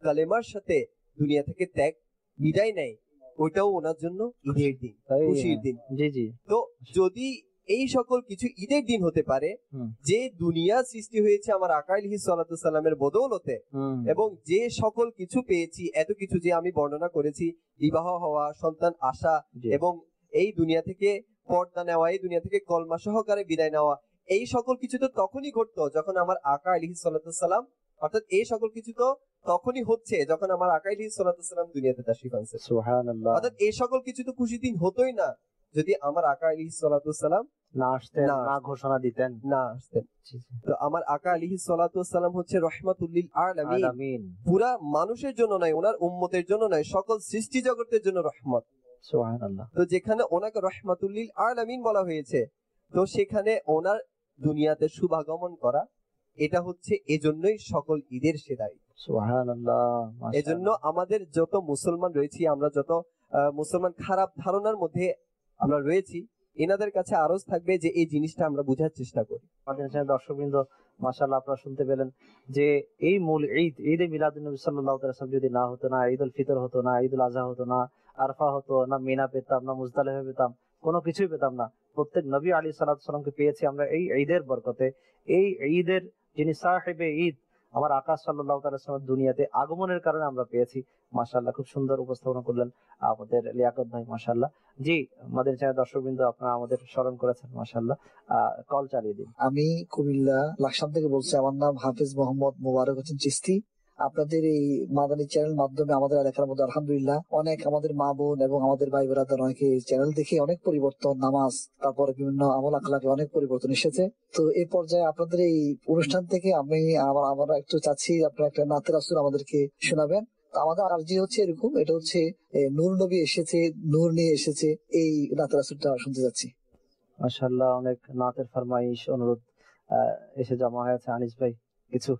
[SPEAKER 9] কালেমার সাথে দুনিয়া থেকে ত্যাগ বিদায় নেয়, ওইটাও ওনার জন্য ঈদের দিন, খুশির দিন। তো যদি এই সকল কিছু ঈদের দিন হতে পারে, যে দুনিয়া সৃষ্টি হয়েছে আমার আকা আলাইহিস সালাতু সালামের বদৌলতে, এবং যে সকল কিছু পেয়েছি, এত কিছু যে আমি বর্ণনা করেছি, বিবাহ হওয়া, সন্তান আসা, এবং এই দুনিয়া থেকে পর্দা নেওয়া, এই দুনিয়া থেকে কলমা সহকারে বিদায় নেওয়া, এই সকল কিছু তো তখনই ঘটতো যখন আমার আকা আলাইহিস সালাতু সালাম, অর্থাৎ এই সকল কিছু তো তখনই হচ্ছে যখন আমার আকা আলাইহিস সালাতু সালাম দুনিয়াতে তাশরীফ আনছে। সুবহানাল্লাহ। অর্থাৎ এই সকল কিছু তো খুশির দিন হতোই না যদি আমার আকা আলাইহিস সালাতু সালাম না আসতেন, না ঘোষণা দিতেন, না আসতেন। তো আমার আকা আলাইহিস সালাতু সালাম হচ্ছে রাহমাতুল লিল আলামিন, পুরা মানুষের জন্য নয়, ওনার উম্মতের জন্য নয়, সকল সৃষ্টি জগতের জন্য রহমত। সুবহানাল্লাহ। তো যেখানে ওনাকে রাহমাতুল লিল আলামিন বলা হয়েছে, তো সেখানে ওনার দুনিয়াতে শুভাগমন করা, এটা হচ্ছে এজন্যই সকল ঈদের সেরা ঈদ। সুবহানাল্লাহ। এজন্য আমাদের যত মুসলমান রয়েছি, আমরা যত মুসলমান খারাপ ধারণার মধ্যে আমরা রয়েছি, এনাদের কাছে আরজ থাকবে যে এই জিনিসটা আমরা বোঝার চেষ্টা করি।
[SPEAKER 2] আমাদের দর্শকবৃন্দ, মাশাআল্লাহ আপনারা শুনতে পেলেন যে এই মূল ঈদ, ঈদে মিলাদুন্নবী সাল্লাল্লাহু আলাইহি ওয়াসাল্লাম যদি না হতো, না ঈদ উল ফিতর হতো, না ঈদ উল আযহা হতো, না আরফা হতো, না মিনা পেতাম, না মুজদালিফা পেতাম, কোনো কিছুই পেতাম না। প্রত্যেক নবী আলাইহিস সালাতু সালামকে পেয়েছি আমরা এই ঈদের বরকতে। এই ঈদের যিনি সাহেবে ঈদ, আমার আকা সাল্লাল্লাহু আলাইহি ওয়াসাল্লাম দুনিয়াতে আগমনের কারণে আমরা পেয়েছি। মাশাআল্লাহ, খুব সুন্দর উপস্থাপনা করলেন আমাদের লিয়াকত ভাই, মাশাআল্লাহ। জি, আমাদের দর্শকবৃন্দ, আপনারা আমাদের স্মরণ করেছেন, মাশাআল্লাহ। কল চালিয়ে দিন।
[SPEAKER 10] আমি কুমিল্লা লাকসাম থেকে বলছি। আমার নাম হাফেজ মোহাম্মদ মোবারক হোসেন চিস্তি। আপনাদের এই মাদানী চ্যানেল মাধ্যমে আমাদের এলাকার মধ্যে আলহামদুলিল্লাহ অনেক আমাদের মা বোন এবং আমাদের ভাই ব্রাদার অনেকে চ্যানেল দেখে অনেক পরিবর্তন, নামাজ, তারপরে বিভিন্ন আমল আখলাকে অনেক পরিবর্তন এসেছে। তো এই পর্যায়ে আপনাদের এই অনুষ্ঠান থেকে আমরা একটু চাচ্ছি আপনারা একটা নাতে রাসূল আমাদেরকে শোনাবেন। আমাদের আরজি হচ্ছে এরকম, এটা হচ্ছে নূর নবী এসেছে, নূর নিয়ে এসেছে, এই নাতে রাসূলটা শুনতে যাচ্ছি।
[SPEAKER 2] মাশাআল্লাহ, অনেক নাতের ফরমাইশ, অনুরোধ এসে জমা হয়েছে। আনিস ভাই কিছু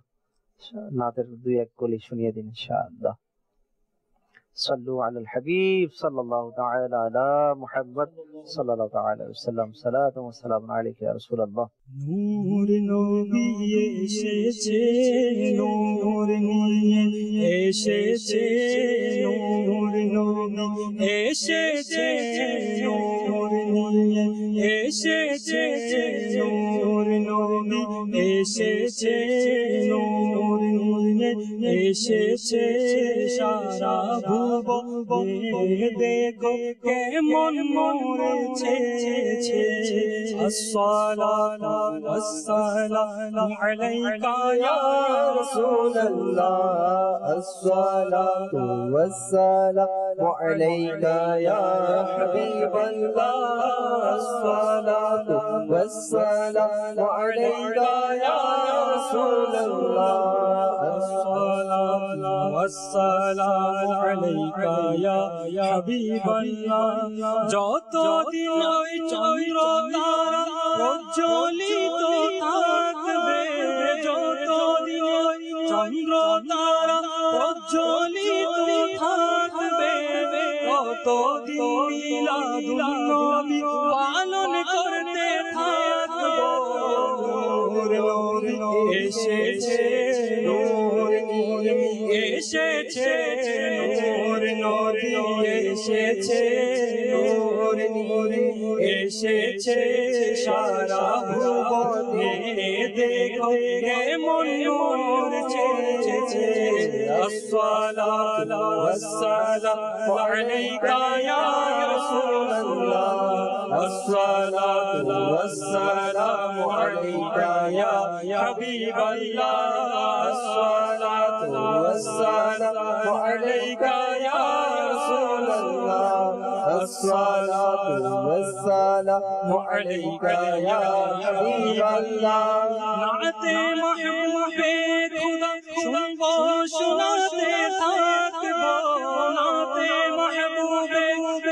[SPEAKER 2] নাতের দুই এক কলি শুনিয়ে দিন ইনশাআল্লাহ। সাল্লু আলাল হাবিব সাল্লাল্লাহু তাআলা আলা মুহাম্মদ সাল্লাল্লাহু তাআলা আলাইহি ওয়াসাল্লাম। সালাতু ওয়া সালামু আলাইকা ইয়া রাসূলুল্লাহ।
[SPEAKER 3] নূর নবী এসেছে, নূর নিয়ে এসেছে, নূর নবী এসেছে, নূর নিয়ে এসেছে, নূর নবী এসেছে, নূর নিয়ে এসেছে, সারা ভুবন দেখো কেমন মরেছে। আসসালাতু ওয়াসসালামু আলাইকা ইয়া রাসূলুল্লাহ,
[SPEAKER 9] আসসালাতু ওয়াসসালামু আলাইকা ইয়া হাবিবাল্লাহ, আসসালাতু ওয়াসসালামু আলাইকা ইয়া রাসূলুল্লাহ,
[SPEAKER 3] আসসালাতু ওয়াসসালামু আলাইকা ইয়া হাবিবাল্লাহ। যতদিন ওই চন্দ্র তারা প্রজ্বলিত থাকবে, যতদিন ওই চন্দ্র তারা প্রজ্বলিত থাকবে, ততদিন মিলাদুন নবী পালন করতে থাকবো। নূর নবী এসেছে, নূর নিয়ে এসেছে, নূর নবী এসেছে, নূর নিয়ে এসেছে সারা ভুবনে দেখো কেমন নূর ছেয়েছে আসসালাতু ওয়াসসালামু আলাইকা ইয়া রাসূলুল্লাহ আসসালাতু ওয়াসসালামু আলাইকা ইয়া হাবিবাল্লাহ আসসালাতু ওয়াসসালামু আলাইকা ইয়া রাসূলুল্লাহ আসসালাতু ওয়াসসালামু আলাইকা ইয়া হাবিবাল্লাহ নাতে মাহবুবে খুদা শুনবো শোনাতে থাকবো নাতে মাহবুবে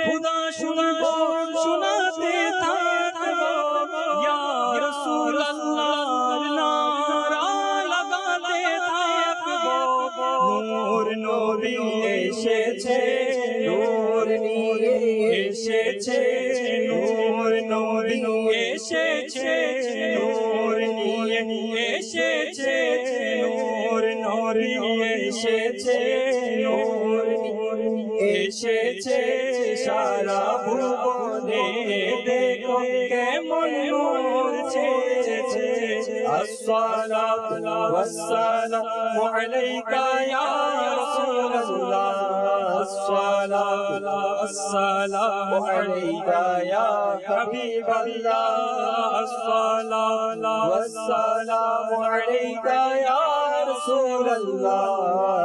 [SPEAKER 3] খুদা শুনবো শোনাতে থাকবো ইয়া রাসূলুল্লাহর নারা লাগাতে থাকবো নূর নবী এসেছে নূর নিয়ে এসেছে নূর নবী এসেছে নূর নিয়ে এসেছে নূর নবী এসেছে নূর এসেছে সারা ভুবনে দেখো কেমন নূর ছেয়েছে আসসালাতু ওয়াসসালামু আলাইকা ইয়া রাসূলুল্লাহ আসসালাতু ওয়াসসালামু আলাইকা ইয়া হাবিবাল্লাহ আসসালাতু ওয়াসসালামু আলাইকা ইয়া রাসূলুল্লাহ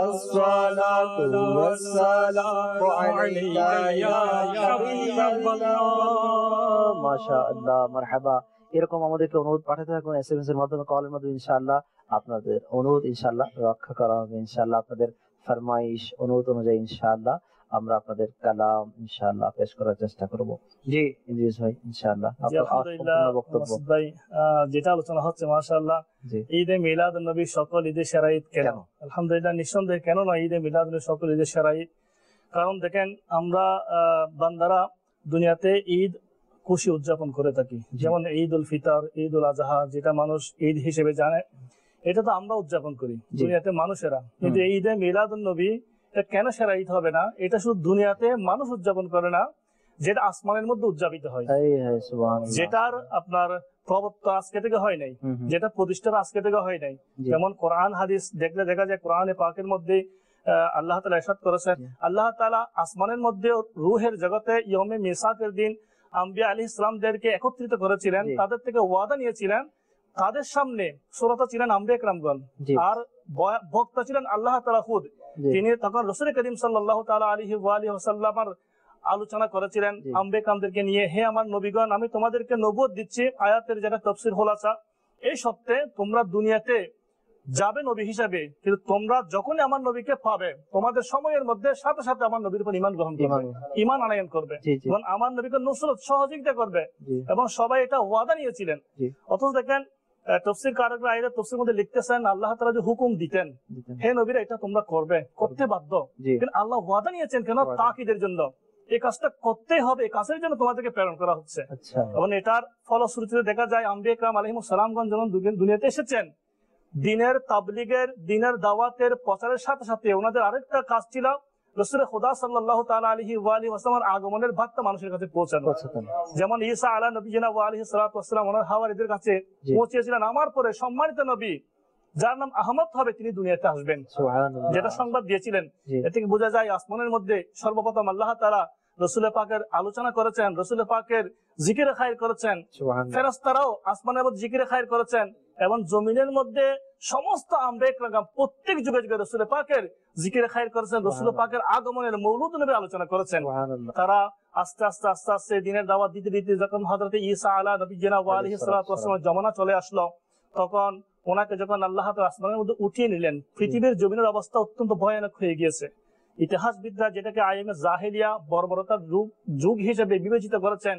[SPEAKER 3] আসসালাতু ওয়াসসালামু আলাইকা ইয়া হাবিবাল্লাহ
[SPEAKER 2] মাশাআল্লাহ মারহাবা। এরকম আমাদেরকে অনুরোধ পাঠাতে থাকুন এসএমএস এর মাধ্যমে, কলের মাধ্যমে। ইনশাআল্লাহ আপনাদের অনুরোধ ইনশাআল্লাহ রক্ষা করা হবে। ইনশাআল্লাহ আপনাদের ফরমাইশ অনুরোধ অনুযায়ী ইনশাআল্লাহ আমরা আপনাদের কালাম ইনশাআল্লাহ পেশ করার চেষ্টা করব। জি ইদ্রিস ভাই ইনশাআল্লাহ আপনার বক্তব্য।
[SPEAKER 4] ভাই যেটা আলোচনা হচ্ছে মাশাআল্লাহ ঈদে মিলাদ নবী সকল ঈদে সেরা ঈদ কেন? আলহামদুলিল্লাহ নিঃসন্দেহে কেন না ঈদে মিলাদ নবী সকল ঈদে সেরা ঈদ। কারণ দেখেন আমরা বান্দারা দুনিয়াতে ঈদ খুশি উদযাপন করে থাকি, যেমন ঈদ উল ফিতর, ঈদ উল আজহা, যেটা মানুষ ঈদ হিসেবে জানে, এটা তো আমরা উদযাপন করি দুনিয়াতে মানুষেরা। কিন্তু ঈদে মিলাদুন নবী এটা কেন সেরা ঈদ হবে না? এটা শুধু দুনিয়াতে মানুষ উদযাপন করে না, যেটা আসমানের মধ্যে উদযাপিত হয়, যেটার আপনার প্রবর্তন আজকে থেকে হয় নাই, যেটা প্রতিষ্ঠার আজকে থেকে হয় নাই। যেমন কোরআন হাদিস দেখলে দেখা যায় কোরআনে পাকের মধ্যে আল্লাহ তাআলা ইরশাদ করেছেন, আল্লাহ তাআলা আসমানের মধ্যে রূহের জগতে ইয়মে মিসাকের দিন আম্বিয়া আলাইহিস সালামদেরকে একত্রিত করেছিলেন, তাদের থেকে ওয়াদা নিয়েছিলেন। তাদের সামনে শ্রোতা ছিলেন আম্বিয়া কিরামগণ, আর বক্তা ছিলেন আল্লাহ তাআলা খুদ। তিনি তখন রাসূল করিম সাল্লাল্লাহু তাআলা আলাইহি ওয়া আলিহি ওয়াসাল্লামের আলোচনা করেছিলেন আম্বিয়া কিরামদেরকে নিয়ে, হে আমার নবীগণ, আমি তোমাদেরকে নবুয়ত দিচ্ছি, আয়াতের যেটা তাফসীর খোলাসা, এই সত্যে তোমরা দুনিয়াতে যাবে নবী হিসাবে, কিন্তু তোমরা যখনই আমার নবীকে পাবে তোমাদের সময়ের মধ্যে সাথে সাথে আমার নবীর উপর ঈমান গ্রহণ করবে, ঈমান আনয়ন করবে, এবং আমার নবীকে নুসরত সহযোগিতা করবে, এবং সবাই এটা ওয়াদা নিয়েছিলেন। অথচ দেখেন তাফসীর কারকরা আয়াতে তাফসীর মধ্যে লিখতেছেন আল্লাহ তাআলা যে হুকুম দিতেন, হে নবীরা এটা তোমরা করবে, করতে বাধ্য, কিন্তু আল্লাহ ওয়াদা নিয়েছেন কেন? তাকিদের জন্য, এই কাজটা করতে হবে, এই কাজের জন্য তোমাদেরকে প্রেরণ করা হচ্ছে। এবং এটার ফলশ্রুতিতে দেখা যায় আম্বিয়া কিরাম আলাইহিমুস সালামগণ যখন দুনিয়াতে এসেছেন, দিনের তাবলীগের, দিনের দাওয়াতের প্রচারের সাথে সাথে ওনাদের আরেকটা কাজ ছিল রাসূল খুদা সাল্লাল্লাহু তাআলা আলাইহি ওয়া আলিহি ওয়াসাল্লামের আগমনের বার্তা মানুষের কাছে পৌঁছানো। যেমন ঈসা আলা নবিয়িনা ওয়া আলাইহি সাল্লাতু ওয়াসসালাম ওনার হাওয়ারীদের কাছে পৌঁছেছিলেন, আমার পরে সম্মানিত নবী যার নাম আহমদ হবে তিনি দুনিয়াতে আসবেন, যেটা সংবাদ দিয়েছিলেন। এ থেকে বোঝা যায় আসমানের মধ্যে সর্বপ্রথম আল্লাহ তাআলা রাসূল পাকের আলোচনা করেছেন, রাসূল পাকের জিকিরে খায়র করেছেন, ফেরেশতারাও আসমানের মধ্যে জিকিরে খায়র করেছেন, এবং জমিনের মধ্যে সমস্ত আম্বিয়া কিরাম প্রত্যেক যুগে যুগে রাসূল পাকের জিকিরে খায়র করেছেন, রাসূল পাকের আগমনের মৌলুদ নবীর আলোচনা করেছেন। তারা আস্তে আস্তে আস্তে আস্তে দিনের দাওয়াত দিতে দিতে যখন হযরত ঈসা আলা নবিয়িনা ওয়া আলাইহি সাল্লাতু ওয়াসসালামের জামানা চলে আসলো, তখন ওনাকে যখন আল্লাহ তাআলা আসমানের মধ্যে উঠিয়ে নিলেন, পৃথিবীর জমিনের অবস্থা অত্যন্ত ভয়ানক হয়ে গিয়েছে। ইতিহাসবিদরা যেটাকে আইএমএ জাহেলিয়া বর্বরতার যুগ হিসেবে বিবেচিত করেছেন,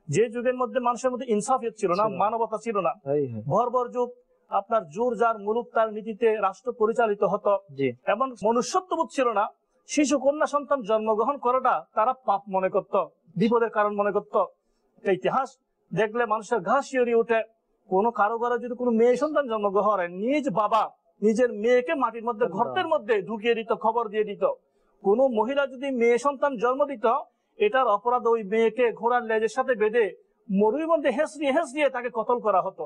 [SPEAKER 4] যে যুগের মধ্যে মানুষের মধ্যে ইনসাফিয়ত ছিল না, মানবতা ছিল না, বর্বর যুগ, আপনার জোর যার মুলুক তার নীতিতে রাষ্ট্র পরিচালিত হতো, এবং মনুষ্যত্ববোধ ছিল না। শিশু কন্যা সন্তান জন্মগ্রহণ করাটা তারা পাপ মনে করত, বিপদের কারণ মনে করত। ইতিহাস দেখলে মানুষের ঘা শিউরে ওঠে। কোন কারো ঘরে যদি কোনো মেয়ে সন্তান জন্মগ্রহণ হয়, নিজ বাবা নিজের মেয়েকে মাটির মধ্যে গর্তের মধ্যে ঢুকিয়ে দিত, খবর দিয়ে দিত। কোন মহিলা যদি মেয়ে সন্তান জন্ম দিত, এটার অপরাধ ওই মেয়েকে ঘোড়ার লেজের সাথে বেঁধে মরুর মধ্যে হেসড়িয়ে হেসড়িয়ে তাকে কতল করা হতো।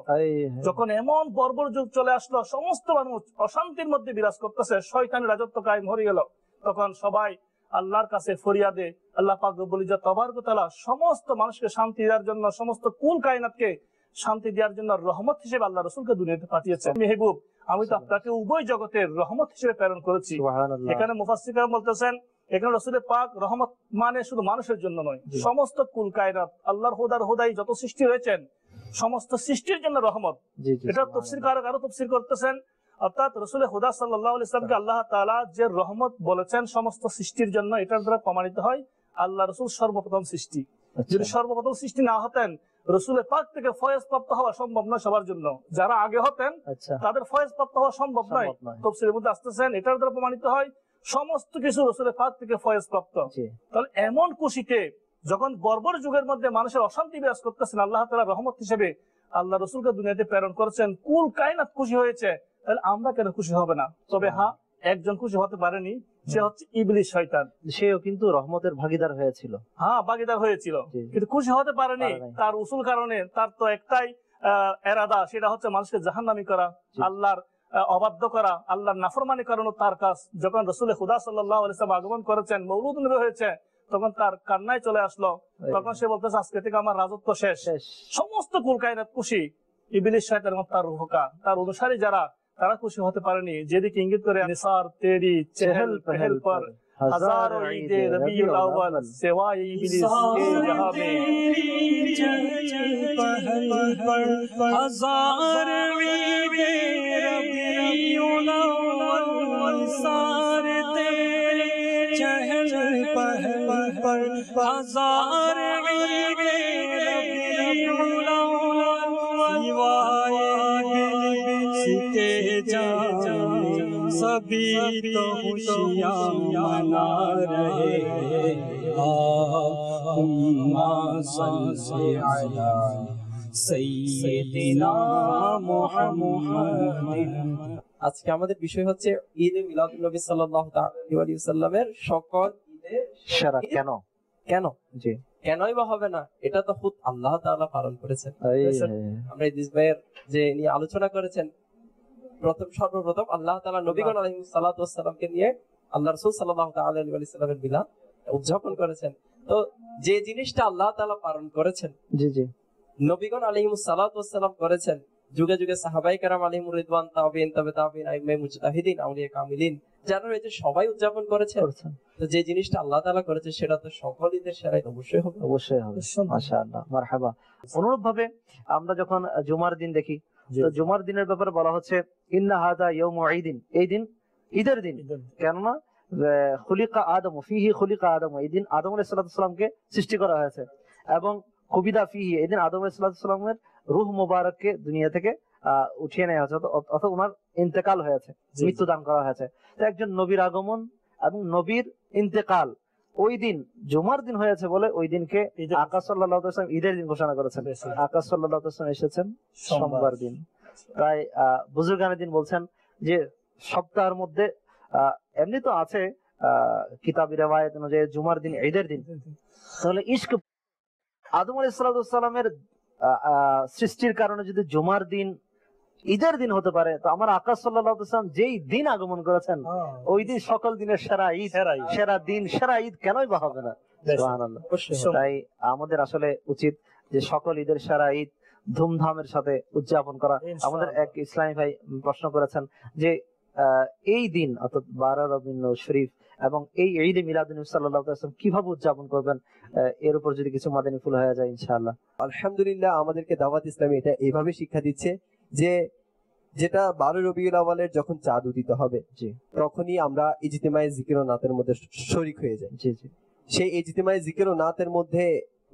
[SPEAKER 4] যখন এমন বর্বর যুগ চলে আসলো, সমস্ত মানুষ অশান্তির মধ্যে বিরাজ করতেছে, শয়তানের রাজত্ব কায়েম হয়ে গেল, তখন সবাই আল্লাহর কাছে ফরিয়াদে আল্লাহ পাক রব্বুল ইজ্জত তাবারক ওয়া তাআলা সমস্ত মানুষকে শান্তি দেওয়ার জন্য, সমস্ত কুল কায়নাতকে শান্তি দেওয়ার জন্য রহমত হিসেবে আল্লাহ রাসূলকে দুনিয়াতে পাঠিয়েছেন। মেহবুব, আমি তো আপনাকে উভয় জগতের রহমত হিসেবে প্রেরণ করেছি। এখানে মুফাসসিররা বলতেছেন, এখানে রাসূল পাক রহমত মানে শুধু মানুষের জন্য নয়, সমস্ত কুল কায়নাত, আল্লাহর হুদাই যত সৃষ্টি হয়েছেন সমস্ত সৃষ্টির জন্য রহমত। এটা তাফসীরকাররা আরো তাফসীর করতেছেন, অর্থাৎ রাসূল হুদা সাল্লাল্লাহু আলাইহি ওয়াসাল্লামকে আল্লাহ তাআলা যে রহমত বলেছেন সমস্ত সৃষ্টির জন্য, এটার দ্বারা প্রমাণিত হয় আল্লাহ রাসূল সর্বপ্রথম সৃষ্টি। যদি সর্বপ্রথম সৃষ্টি না হতেন, রাসূল পাক থেকে ফয়েজ প্রাপ্ত হওয়া সম্ভব নয় সবার জন্য। যারা আগে হতেন তাদের ফয়েজ প্রাপ্ত হওয়া সম্ভব নয়। তাফসীরের মধ্যে আসতেছেন এটার দ্বারা প্রমাণিত হয় সমস্ত কিছু রাসূল পাক থেকে ফয়েজ প্রাপ্ত। তাহলে এমন খুশিতে যখন বর্বর যুগের মধ্যে মানুষের অশান্তি বিরাজ করতেছেন, আল্লাহ তাআলা রহমত হিসেবে আল্লাহ রাসূলকে দুনিয়াতে প্রেরণ করেছেন, কুল কায়নাত খুশি হয়েছে, তাহলে আমরা কেন খুশি হবে না? তবে হ্যাঁ, একজন খুশি হতে পারেনি, সে হচ্ছে ইবলিস শয়তান। সেও কিন্তু রহমতের ভাগীদার হয়েছিল। হ্যাঁ, ভাগীদার হয়েছিল, কিন্তু খুশি হতে পারেনি। তার উসুল কারণে তার তো একটাই এরাদা, সেটা হচ্ছে মানুষকে জাহান্নামী করা, আল্লাহর অবাধ্য করা, আল্লাহর নাফরমানি করানো তার কাজ। যখন রাসূল খুদা সাল্লাল্লাহু আলাইহি ওয়াসাল্লাম আগমন করেছেন, মওলুদ নবী হয়েছে, তখন তার কান্নায় চলে আসলো। তখন সে বলতেছে, আজকে থেকে আমার রাজত্ব শেষ। সমস্ত কুল কায়নাত খুশি, ইবলিস শয়তান এবং তার রুহকা, তার অনুসারী যারা, তারা খুশি হতে পারেনি। যেদিকে ইঙ্গিত করে নিসার তেরি চেহল পেহল পর হাজারো ঈদে রবিউল আউয়াল সেওয়ায়ে ইবলিস কে জহাঁ মে,
[SPEAKER 3] हजार ঈদে রবিউল আউয়াল निसार तेरी चहल पहल पर, हजार ঈদे রবিউল আউয়াल सिवाए के जाने सभी तो खुशियाँ मना रहे हैं। अल्लाहुम्मा सल्ली अला सय्यिदिना मुहम्मद।
[SPEAKER 7] আজকে আমাদের বিষয় হচ্ছে ঈদে মিলাদুন নবী সাল্লাল্লাহু আলাইহি ওয়াসাল্লামের সকল ঈদের সেরা। কেন কেন জি কেনই বা হবে না? এটা তো খুদ আল্লাহ তাআলা পালন করেছেন। আমরা ইদ্রিস ভাইয়ের যে নিয়ে আলোচনা করেছেন, সর্বপ্রথম আল্লাহ তাআলা নবীগণ আলাইহিস সালাতু ওয়াস সালামকে নিয়ে আল্লাহ রাসূল সাল্লাল্লাহু আলাইহি ওয়াসাল্লামের মিলাদ উদযাপন করেছেন। তো যে জিনিসটা আল্লাহ তাআলা পালন করেছেন, জি জি নবীগণ আলাইহিস সালাতু ওয়াস সালাম করেছেন, যুগে যুগে সাহাবায়ে কেরাম আলাইহিম রিদওয়ান, তাবিঈন, তবে তাবিঈন, আইম্মে মুজতাহিদিন, আউলিয়া কামিলিন যারা রয়েছে সবাই উদযাপন করেছেন। তো যে জিনিসটা আল্লাহ তাআলা করেছে সেটা তো সকল ঈদের সেরাই অবশ্যই হবে, অবশ্যই হবে। মাশাআল্লাহ, মারহাবা। অনুরূপ ভাবে আমরা যখন জুমার দিন দেখি, তো জুমার দিনের ব্যাপারে বলা হচ্ছে ইন্না হাযা ইয়াউমু ঈদিন, এই দিন ঈদের দিন। কেননা খুলিকা আদম ফিহি খুলিকা আদম, এই দিন আদম আলাইহিস সালামকে সৃষ্টি করা হয়েছে, এবং কুবিদা ফিহি, এই দিন আদম আলাইহিস সালামের রূহ মুবারককে দুনিয়া থেকে উঠিয়ে নেওয়া হয়েছে, অর্থাৎ ওনার ইন্তেকাল হয়েছে, মৃত্যু দান করা হয়েছে। তো একজন নবীর আগমন এবং নবীর ইন্তেকাল ওই দিন জুমার দিন হয়েছে বলে ওই দিনকে আকা সাল্লাল্লাহু আলাইহি ওয়াসাল্লাম ঈদের দিন ঘোষণা করেছেন। আকা সাল্লাল্লাহু আলাইহি ওয়াসাল্লাম এসেছেন সোমবার দিন। তাই বুজুর্গানের দিন বলছেন যে সপ্তাহের মধ্যে এমনি তো আছে কিতাবি রিওয়ায়াত অনুযায়ী জুমার দিন ঈদের দিন। তাহলে ইশক আদম আলাইহিস সালামের সৃষ্টির কারণে যদি জুমার দিন ঈদের দিন হতে পারে, তো আমার আকা সাল্লাল্লাহু আলাইহি ওয়াসাল্লাম যেই দিন আগমন করেছেন ওই দিন সকল দিনের সেরা ঈদ, সেরা দিন, সেরা ঈদ কেনই বা হবে না? সুবহানাল্লাহ। তাই আমাদের আসলে উচিত যে সকল ঈদের সেরা ঈদ ধুমধামের সাথে উদযাপন করা। আমাদের এক ইসলামী ভাই প্রশ্ন করেছেন যে এই দিন অর্থাৎ 12 রবিউল শরীফ এবং এই ঈদে মিলাদুন নবী সাল্লাল্লাহু আলাইহি ওয়াসাল্লাম কিভাবে উদযাপন করবেন, এর উপর যদি কিছু মাদানী ফুল হয়ে যায় ইনশাআল্লাহ।
[SPEAKER 9] আলহামদুলিল্লাহ, আমাদেরকে দাওয়াত ইসলামী এটা এইভাবে শিক্ষা দিচ্ছে যে যেটা 12 রবিউল আউয়ালের যখন চাঁদ উদিত হবে, জি, তখনই আমরা ইজতিমায়ে জিকির ও নাতের মধ্যে শরীক হয়ে যাই। জি জি, সেই ইজতিমায়ে জিকির ও নাতের মধ্যে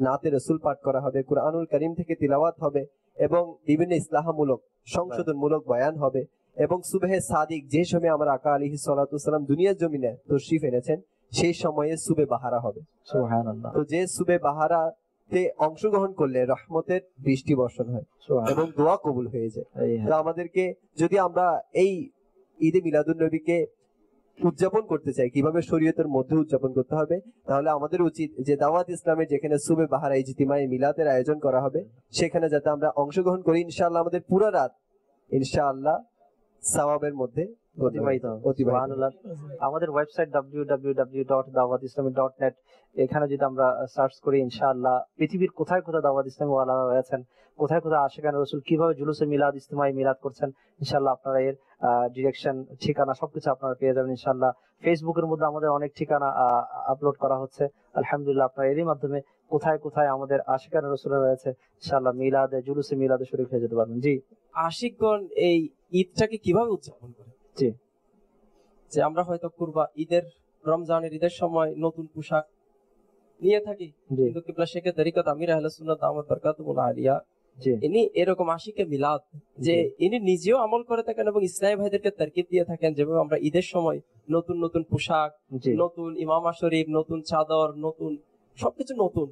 [SPEAKER 9] নাতে রাসূল পাঠ করা হবে, কুরআনুল কারীম থেকে তিলাওয়াত হবে, এবং বিভিন্ন ইসলাহমূলক সংশোধনমূলক বয়ান হবে, এবং সুবহে সাদিক যে সময় আমার আকা আলাইহিস সালাতু ওয়াস সালাম দুনিয়ার জমিনে তশরিফ এনেছেন সেই সময়ে সুবে বাহারা হবে। সুবহানাল্লাহ। তো যে সুবে বাহারা অংশগ্রহণ করলে রহমতের বৃষ্টি বর্ষণ হয় এবং দোয়া কবুল হয়ে যায়। তো আমাদেরকে যদি আমরা এই ঈদে মিলাদুন নবীকে উদযাপন করতে চাই, কিভাবে শরীয়তের মধ্যে উদযাপন করতে হবে, তাহলে আমাদের উচিত যে দাওয়াত ইসলামের যেখানে সুবে বাহারা ইজতিমাই মিলাদের আয়োজন করা হবে সেখানে যাতে আমরা অংশগ্রহণ করি। ইনশাআল্লাহ আমাদের পুরো রাত ইনশাআল্লাহ সওয়াবের মধ্যে অতিবাহিত হবে।
[SPEAKER 2] সুবহানাল্লাহ। আমাদের ওয়েবসাইট www.dawatislami.net, এখানে যদি আমরা সার্চ করি ইনশাআল্লাহ পৃথিবীর কোথায় কোথায় দাওয়াত ইসলামী ওয়ালারা রয়েছেন, কোথায় কোথায় আশিকান রাসূল কিভাবে জুলুসে মিলাদ ইজতিমাই মিলাদ করছেন, ইনশাআল্লাহ আপনারা এর ডিরেকশন, ঠিকানা সবকিছু আপনারা পেয়ে যাবেন ইনশাআল্লাহ। ফেসবুকের মধ্যে আমাদের অনেক ঠিকানা আপলোড করা হচ্ছে আলহামদুলিল্লাহ। আপনারা এরই মাধ্যমে কোথায় কোথায় আমাদের আশিকান রাসূল রয়েছে ইনশাআল্লাহ মিলাদে জুলুসে মিলাদে শরীক হয়ে যেতে পারবেন। জি,
[SPEAKER 7] আশিকগণ এই ঈদটাকে কিভাবে উদযাপন করে?
[SPEAKER 2] জি,
[SPEAKER 7] যে আমরা হয়তো ঈদের রমজানের ঈদের সময় নতুন পোশাক নিয়ে থাকি, কিন্তু কিবলা শেখে তরিকত আমির আহলে সুন্নাত দামাত বরকাতুহুল আলিয়া ইনি এরকম আশিকে মিলাদ যে ইনি নিজেও আমল করে থাকেন এবং ইসলামী ভাইদেরকে তারকিব দিয়ে থাকেন, যেভাবে আমরা ঈদের সময় নতুন নতুন পোশাক, নতুন ইমামা শরীফ, নতুন চাদর, নতুন সবকিছু নতুন,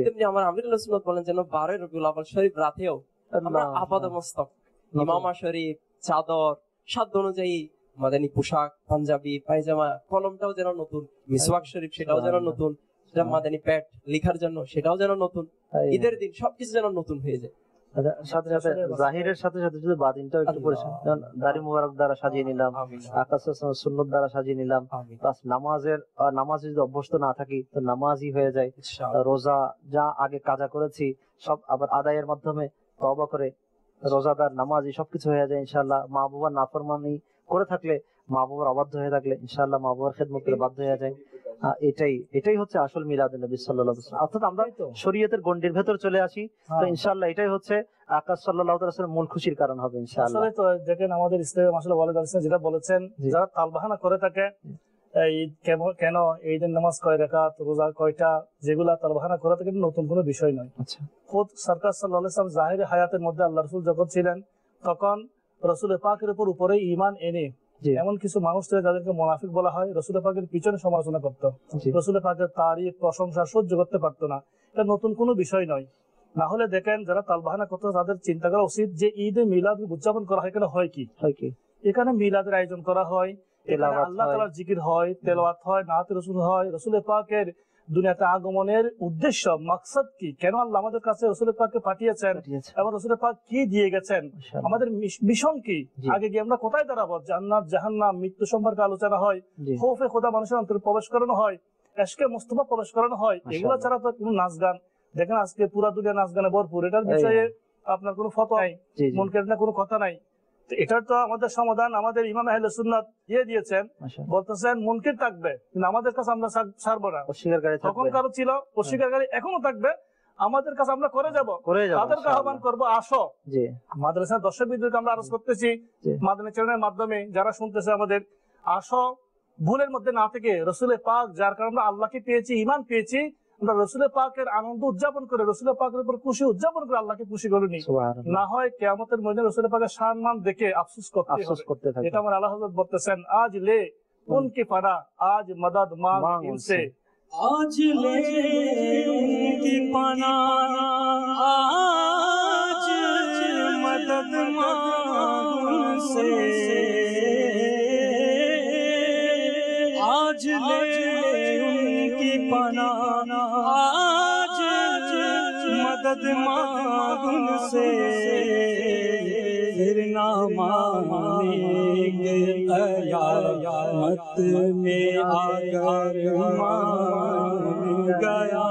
[SPEAKER 7] তেমনি আমার আমির আহলে সুন্নাত বলেন যেন 12 রবিউল আউয়াল শরীফ রাতেও আমরা আপাদমস্তক ইমামা শরীফ, চাদর, সাধ্য অনুযায়ী মাদানী পোশাক, পাঞ্জাবি, পায়জামা, কলমটাও যেন নতুন, মিসওয়াক শরীফ সেটাও যেন নতুন, সেটা মাদানী প্যাড লেখার জন্য সেটাও যেন নতুন, ঈদের দিন সবকিছু যেন নতুন হয়ে যায়।
[SPEAKER 2] সাথে সাথে জাহিরের সাথে সাথে যদি বাতিনটাও একটু পরিষ্কার, দাড়ি মুবারক দ্বারা সাজিয়ে নিলাম, আকাশ সুন্নত দ্বারা সাজিয়ে নিলাম, প্লাস নামাজে যদি অভ্যস্ত না থাকি তো নামাজই হয়ে যায়। রোজা যা আগে কাজা করেছি সব আবার আদায়ের মাধ্যমে তওবা করে রোজাদার নামাজি সবকিছু হয়ে যায় ইনশাআল্লাহ। মা বাবার নাফরমানি করে থাকলে, মা বাবার অবাধ্য হয়ে থাকলে ইনশাআল্লাহ মা বাবার খেদমত করে বাধ্য হয়ে যায়। এটাই হচ্ছে আসল মিলাদুন নবী সাল্লাল্লাহু আলাইহি ওয়াসাল্লাম। অর্থাৎ আমরা শরীয়তের গণ্ডির ভেতর চলে আসি তো ইনশাআল্লাহ এটাই হচ্ছে আকাশ সাল্লাল্লাহু আলাইহি ওয়াসাল্লাম মূল খুশির কারণ হবে ইনশাআল্লাহ।
[SPEAKER 4] আসলে তো দেখেন আমাদের ইসলামে মাশাআল্লাহ ওয়ালাদ আলাইহিস যেটা বলেছেন, যারা তালবাহানা করে থাকে ঈদ কেন ঈদের নামাজ কয় রাকাত, রোজা কয়টা, যেগুলা তালবাহানা করে থাকে নতুন কোনো বিষয় নয়। খোদ সরকার সাল্লাল্লাহু আলাইহি ওয়াসাল্লাম জাহির হায়াতের মধ্যে আল্লাহ রাসূল যখন ছিলেন তখন রাসূল পাকের উপরে ঈমান এনে এমন কিছু মানুষ ছিল যাদেরকে মুনাফিক বলা হয়, রাসূল পাকের পিছনে সমালোচনা করত, রাসূল পাকের তারিফ প্রশংসা সহ্য করতে পারতো না। এটা নতুন কোনো বিষয় নয়। না হলে দেখেন যারা তালবাহানা করতে তাদের চিন্তা করা উচিত যে ঈদে মিলাদ উদযাপন করা হয়, এখানে হয় কি? এখানে মিলাদের আয়োজন করা হয়, আল্লাহ তাআলার জিকির হয়, তেলাওয়াত হয়, নাত রাসূল হয়, রাসূল পাকের দুনিয়াতে আগমনের উদ্দেশ্য মাকসাদ কি, কেন আল্লাহ আমাদের কাছে রাসূল পাককে পাঠিয়েছেন এবং রাসূল পাক কি দিয়ে গেছেন, আমাদের মিশন কি, আগে গিয়ে আমরা কোথায় দাঁড়াবো, জান্নাত জাহান্নাম মৃত্যু সম্পর্কে আলোচনা হয়, খৌফে খোদা মানুষের অন্তরে প্রবেশ করানো হয়, এশকে মুস্তাফা প্রবেশ করানো হয়। এগুলো ছাড়া তো কোনো নাচ গান, দেখেন আজকে পুরা দুনিয়া নাচ গানে ভরপুর, এটার বিষয়ে আপনার কোনো ফতোয়া নাই, মুনকার না কোনো কথা নাই। এটার তো আমাদের সমাধান আমাদের ইমাম আহলে সুন্নাত দিয়ে দিয়েছেন, বলতেছেন মুনকির থাকবে কিন্তু আমাদের কাছে আমরা ছাড়বো না। তখন কারো ছিল অস্বীকারী, এখনো থাকবে, আমাদের কাছে আমরা করে যাব, তাদেরকে আহ্বান করবো আসো। মাদ্রাসার দর্শকবিদদেরকে আমরা আরজ করতেছি মাদানী চ্যানেলের মাধ্যমে, যারা শুনতেছে আমাদের, আসো ভুলের মধ্যে না থেকে রাসূলের পাক যার কারণে আমরা আল্লাহকে পেয়েছি, ঈমান পেয়েছি, আমরা রাসূলের পাকের আনন্দ উদযাপন করে রাসূলের পাকের উপর খুশি উদযাপন করে আল্লাহকে খুশি করে নি, না হয় কিয়ামতের ময়দানে রাসূলের পাকের সম্মান দেখে আফসোস করতে হবে। এটা আমার আল্লাহ হযরত বলতেছেন, আজ লে উনকি পানা আজ মদদ মাंग ইনসে,
[SPEAKER 3] আজ লে উনকি পানা আজ মদদ मांग उनसे, आज ले उनकी पना आज मदद मांग उनसे, फिर ना मानेंगे क़यामत में अगर मान गया,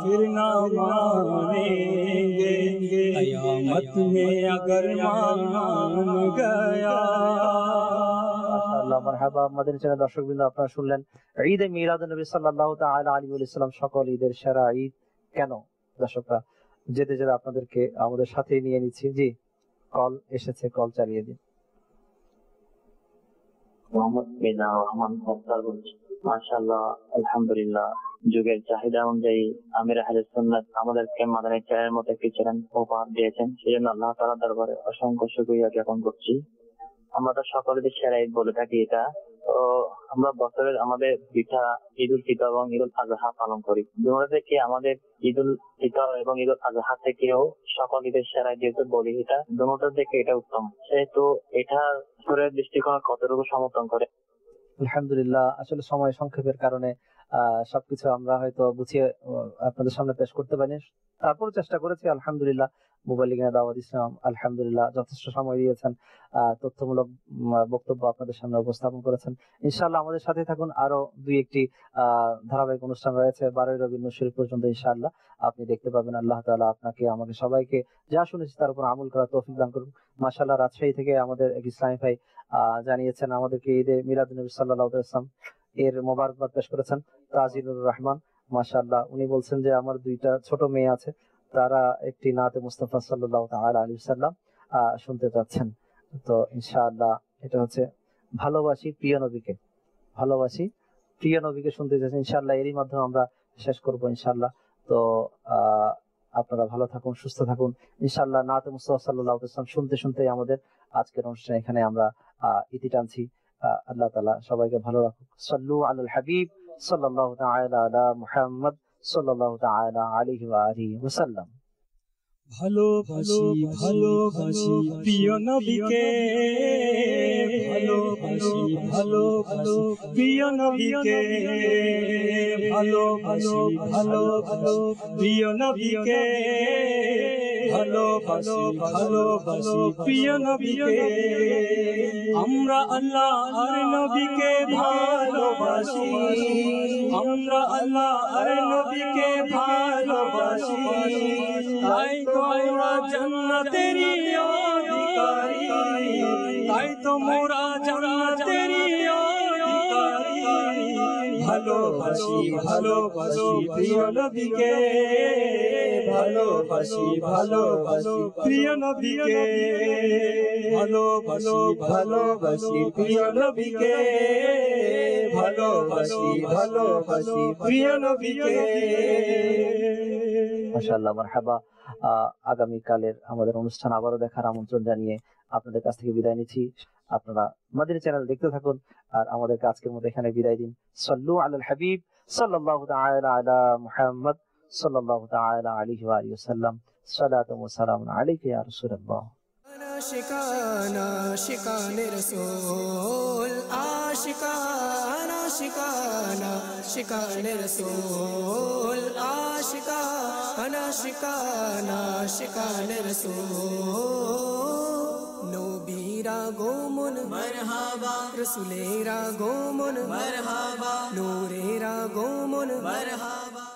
[SPEAKER 3] फिर ना मानेंगे क़यामत में अगर मान गया।
[SPEAKER 2] মারহাবা। মাদানী চ্যানেল দর্শকবৃন্দ, আপনারা শুনলেন ঈদে মিলাদুন নবী সাল্লাল্লাহু তাআলা আলাইহি ওয়া সাল্লাম সকল ঈদের সেরা ঈদ কেন। দর্শকরা যেতে যেতে আপনাদেরকে আমাদের সাথে নিয়ে নিচ্ছি। জি, কল এসেছে, কল চালিয়ে দিন।
[SPEAKER 11] মোহাম্মদ বিনা রহমান সত্তার বলছি। মাশাআল্লাহ, আলহামদুলিল্লাহ, যুগের চাহিদা অনুযায়ী আমির আহলে সুন্নাত আমাদেরকে মাদানী চ্যানেলের মতো একটি চ্যানেল উপহার দিয়েছেন, সেজন্য আল্লাহ তাআলার দরবারে অসংখ্য শুকরিয়া জ্ঞাপন করছি। আমরা তো সকলের সেরা ঈদ বলে থাকি এটা, তো আমরা বছরের আমাদের পিঠা ঈদ উল ফিতর এবং ঈদ উল আজহা পালন করি। দুটো থেকে আমাদের ঈদ উল ফিতর এবং ঈদ উল আজহা থেকেও সকল ঈদের সেরা যেহেতু বলি, এটা দুটোর থেকে এটা উত্তম, সেহেতু এটা শরীরের দৃষ্টিকোণ কতটুকু সমর্থন করে?
[SPEAKER 2] আলহামদুলিল্লাহ, আসলে সময় সংক্ষেপের কারণে সবকিছু আমরা হয়তো গুছিয়ে আপনাদের সামনে পেশ করতে পারিনি, তারপর চেষ্টা করেছি। আলহামদুলিল্লাহ, মুবাল্লিগিনা দাওয়াত ইসলাম আলহামদুলিল্লাহ যথেষ্ট সময় দিয়েছেন, তথ্যমূলক বক্তব্য আপনাদের সামনে উপস্থাপন করেছেন। ইনশাআল্লাহ আমাদের সাথে থাকুন, আরো দুই একটি ধারাবাহিক অনুষ্ঠান রয়েছে 12 রবিউল শরীফ পর্যন্ত। ইনশাআল্লাহ আপনি দেখতে পাবেন। আল্লাহ তাআলা আপনাকে আমাকে সবাইকে যা শুনেছি তার উপর আমল করার তৌফিক দান করুন। মাশাআল্লাহ, রাজশাহী থেকে আমাদের এক ইসলামী ভাই জানিয়েছেন আমাদেরকে ঈদে মিলাদুন নবী সাল্লাল্লাহু আলাইহি ওয়াসাল্লাম এর মোবারকবাদ পেশ করেছেন তাজিলুর রহমান। মাশাআল্লাহ, উনি বলছেন যে আমার দুইটা ছোট মেয়ে আছে, তারা একটি নাতে মুস্তাফা সাল্লাল্লাহু তাআলা আলাইহি ওয়াসাল্লাম শুনতে চাচ্ছেন। তো ইনশাআল্লাহ এটা হচ্ছে ভালোবাসি প্রিয় নবীকে, ভালোবাসি প্রিয় নবীকে শুনতে চাচ্ছেন। ইনশাআল্লাহ এরই মাধ্যমে আমরা শেষ করব ইনশাআল্লাহ। তো আপনারা ভালো থাকুন, সুস্থ থাকুন। ইনশাআল্লাহ নাতে মুস্তাফা সাল্লাল্লাহু আলাইহি ওয়াসাল্লাম শুনতে শুনতেই আমাদের আজকের অনুষ্ঠান এখানে আমরা ইতি টানছি। আল্লাহ তাআলা সবাইকে ভালো রাখুক। সাল্লু আলাল হাবিব সাল্লাল্লাহু তাআলা আলা মুহাম্মদ সাল্লাল্লাহু তাআলা আলাইহি ওয়া আলিহি ওয়াসাল্লাম।
[SPEAKER 3] ভালোবাসি ভালোবাসি প্রিয় নবীকে, ভালোবাসি ভালোবাসি প্রিয় নবীকে, ভালোবাসি ভালোবাসি প্রিয় নবীকে, ভালোবাসি ভালোবাসি প্রিয় নবীকে। আমরা আল্লাহ আর নবীকে ভালোবাসি, আমরা আল্লাহ আর নবীকে ভালোবাসি, তাই তো মোরা জান্নাতেরই অধিকারী, তাই তো মোরা জান্নাতেরই অধিকারী। ভালোবাসি ভালোবাসি প্রিয় নবীকে, ভালোবাসি ভালোবাসি প্রিয় নবীকে, ভালোবাসি ভালোবাসি প্রিয় নবীকে, ভালোবাসি ভালোবাসি প্রিয় নবীকে।
[SPEAKER 2] মাশাআল্লাহ, মারহাবা। আগামীকালের আমাদের অনুষ্ঠান আবারও দেখার আমন্ত্রণ জানিয়ে আপনাদের কাছ থেকে বিদায় নিচ্ছি। আপনারা মাদানী চ্যানেল দেখতে থাকুন, আর আমাদেরকে আজকের মতো এখানে বিদায় দিন। সাল্লু আলাল হাবিব সাল্লাল্লাহু তাআলা আলা মুহাম্মদ সাল্লাল্লাহু তাআলা আলাইহি ওয়া আলিহি ওয়াসাল্লাম। সালাতু ওয়া সালামুন আলাইকা ইয়া রাসূলুল্লাহ।
[SPEAKER 1] शिकाना शिकाने रसूल आशिकाना शिकाना शिकाने रसूल आशिकाना शिकाना शिकाने रसूल। नबीरा गोमुन मरहबा, रसूलेरा गोमुन मरहबा, नूरेरा गोमुन मरहबा।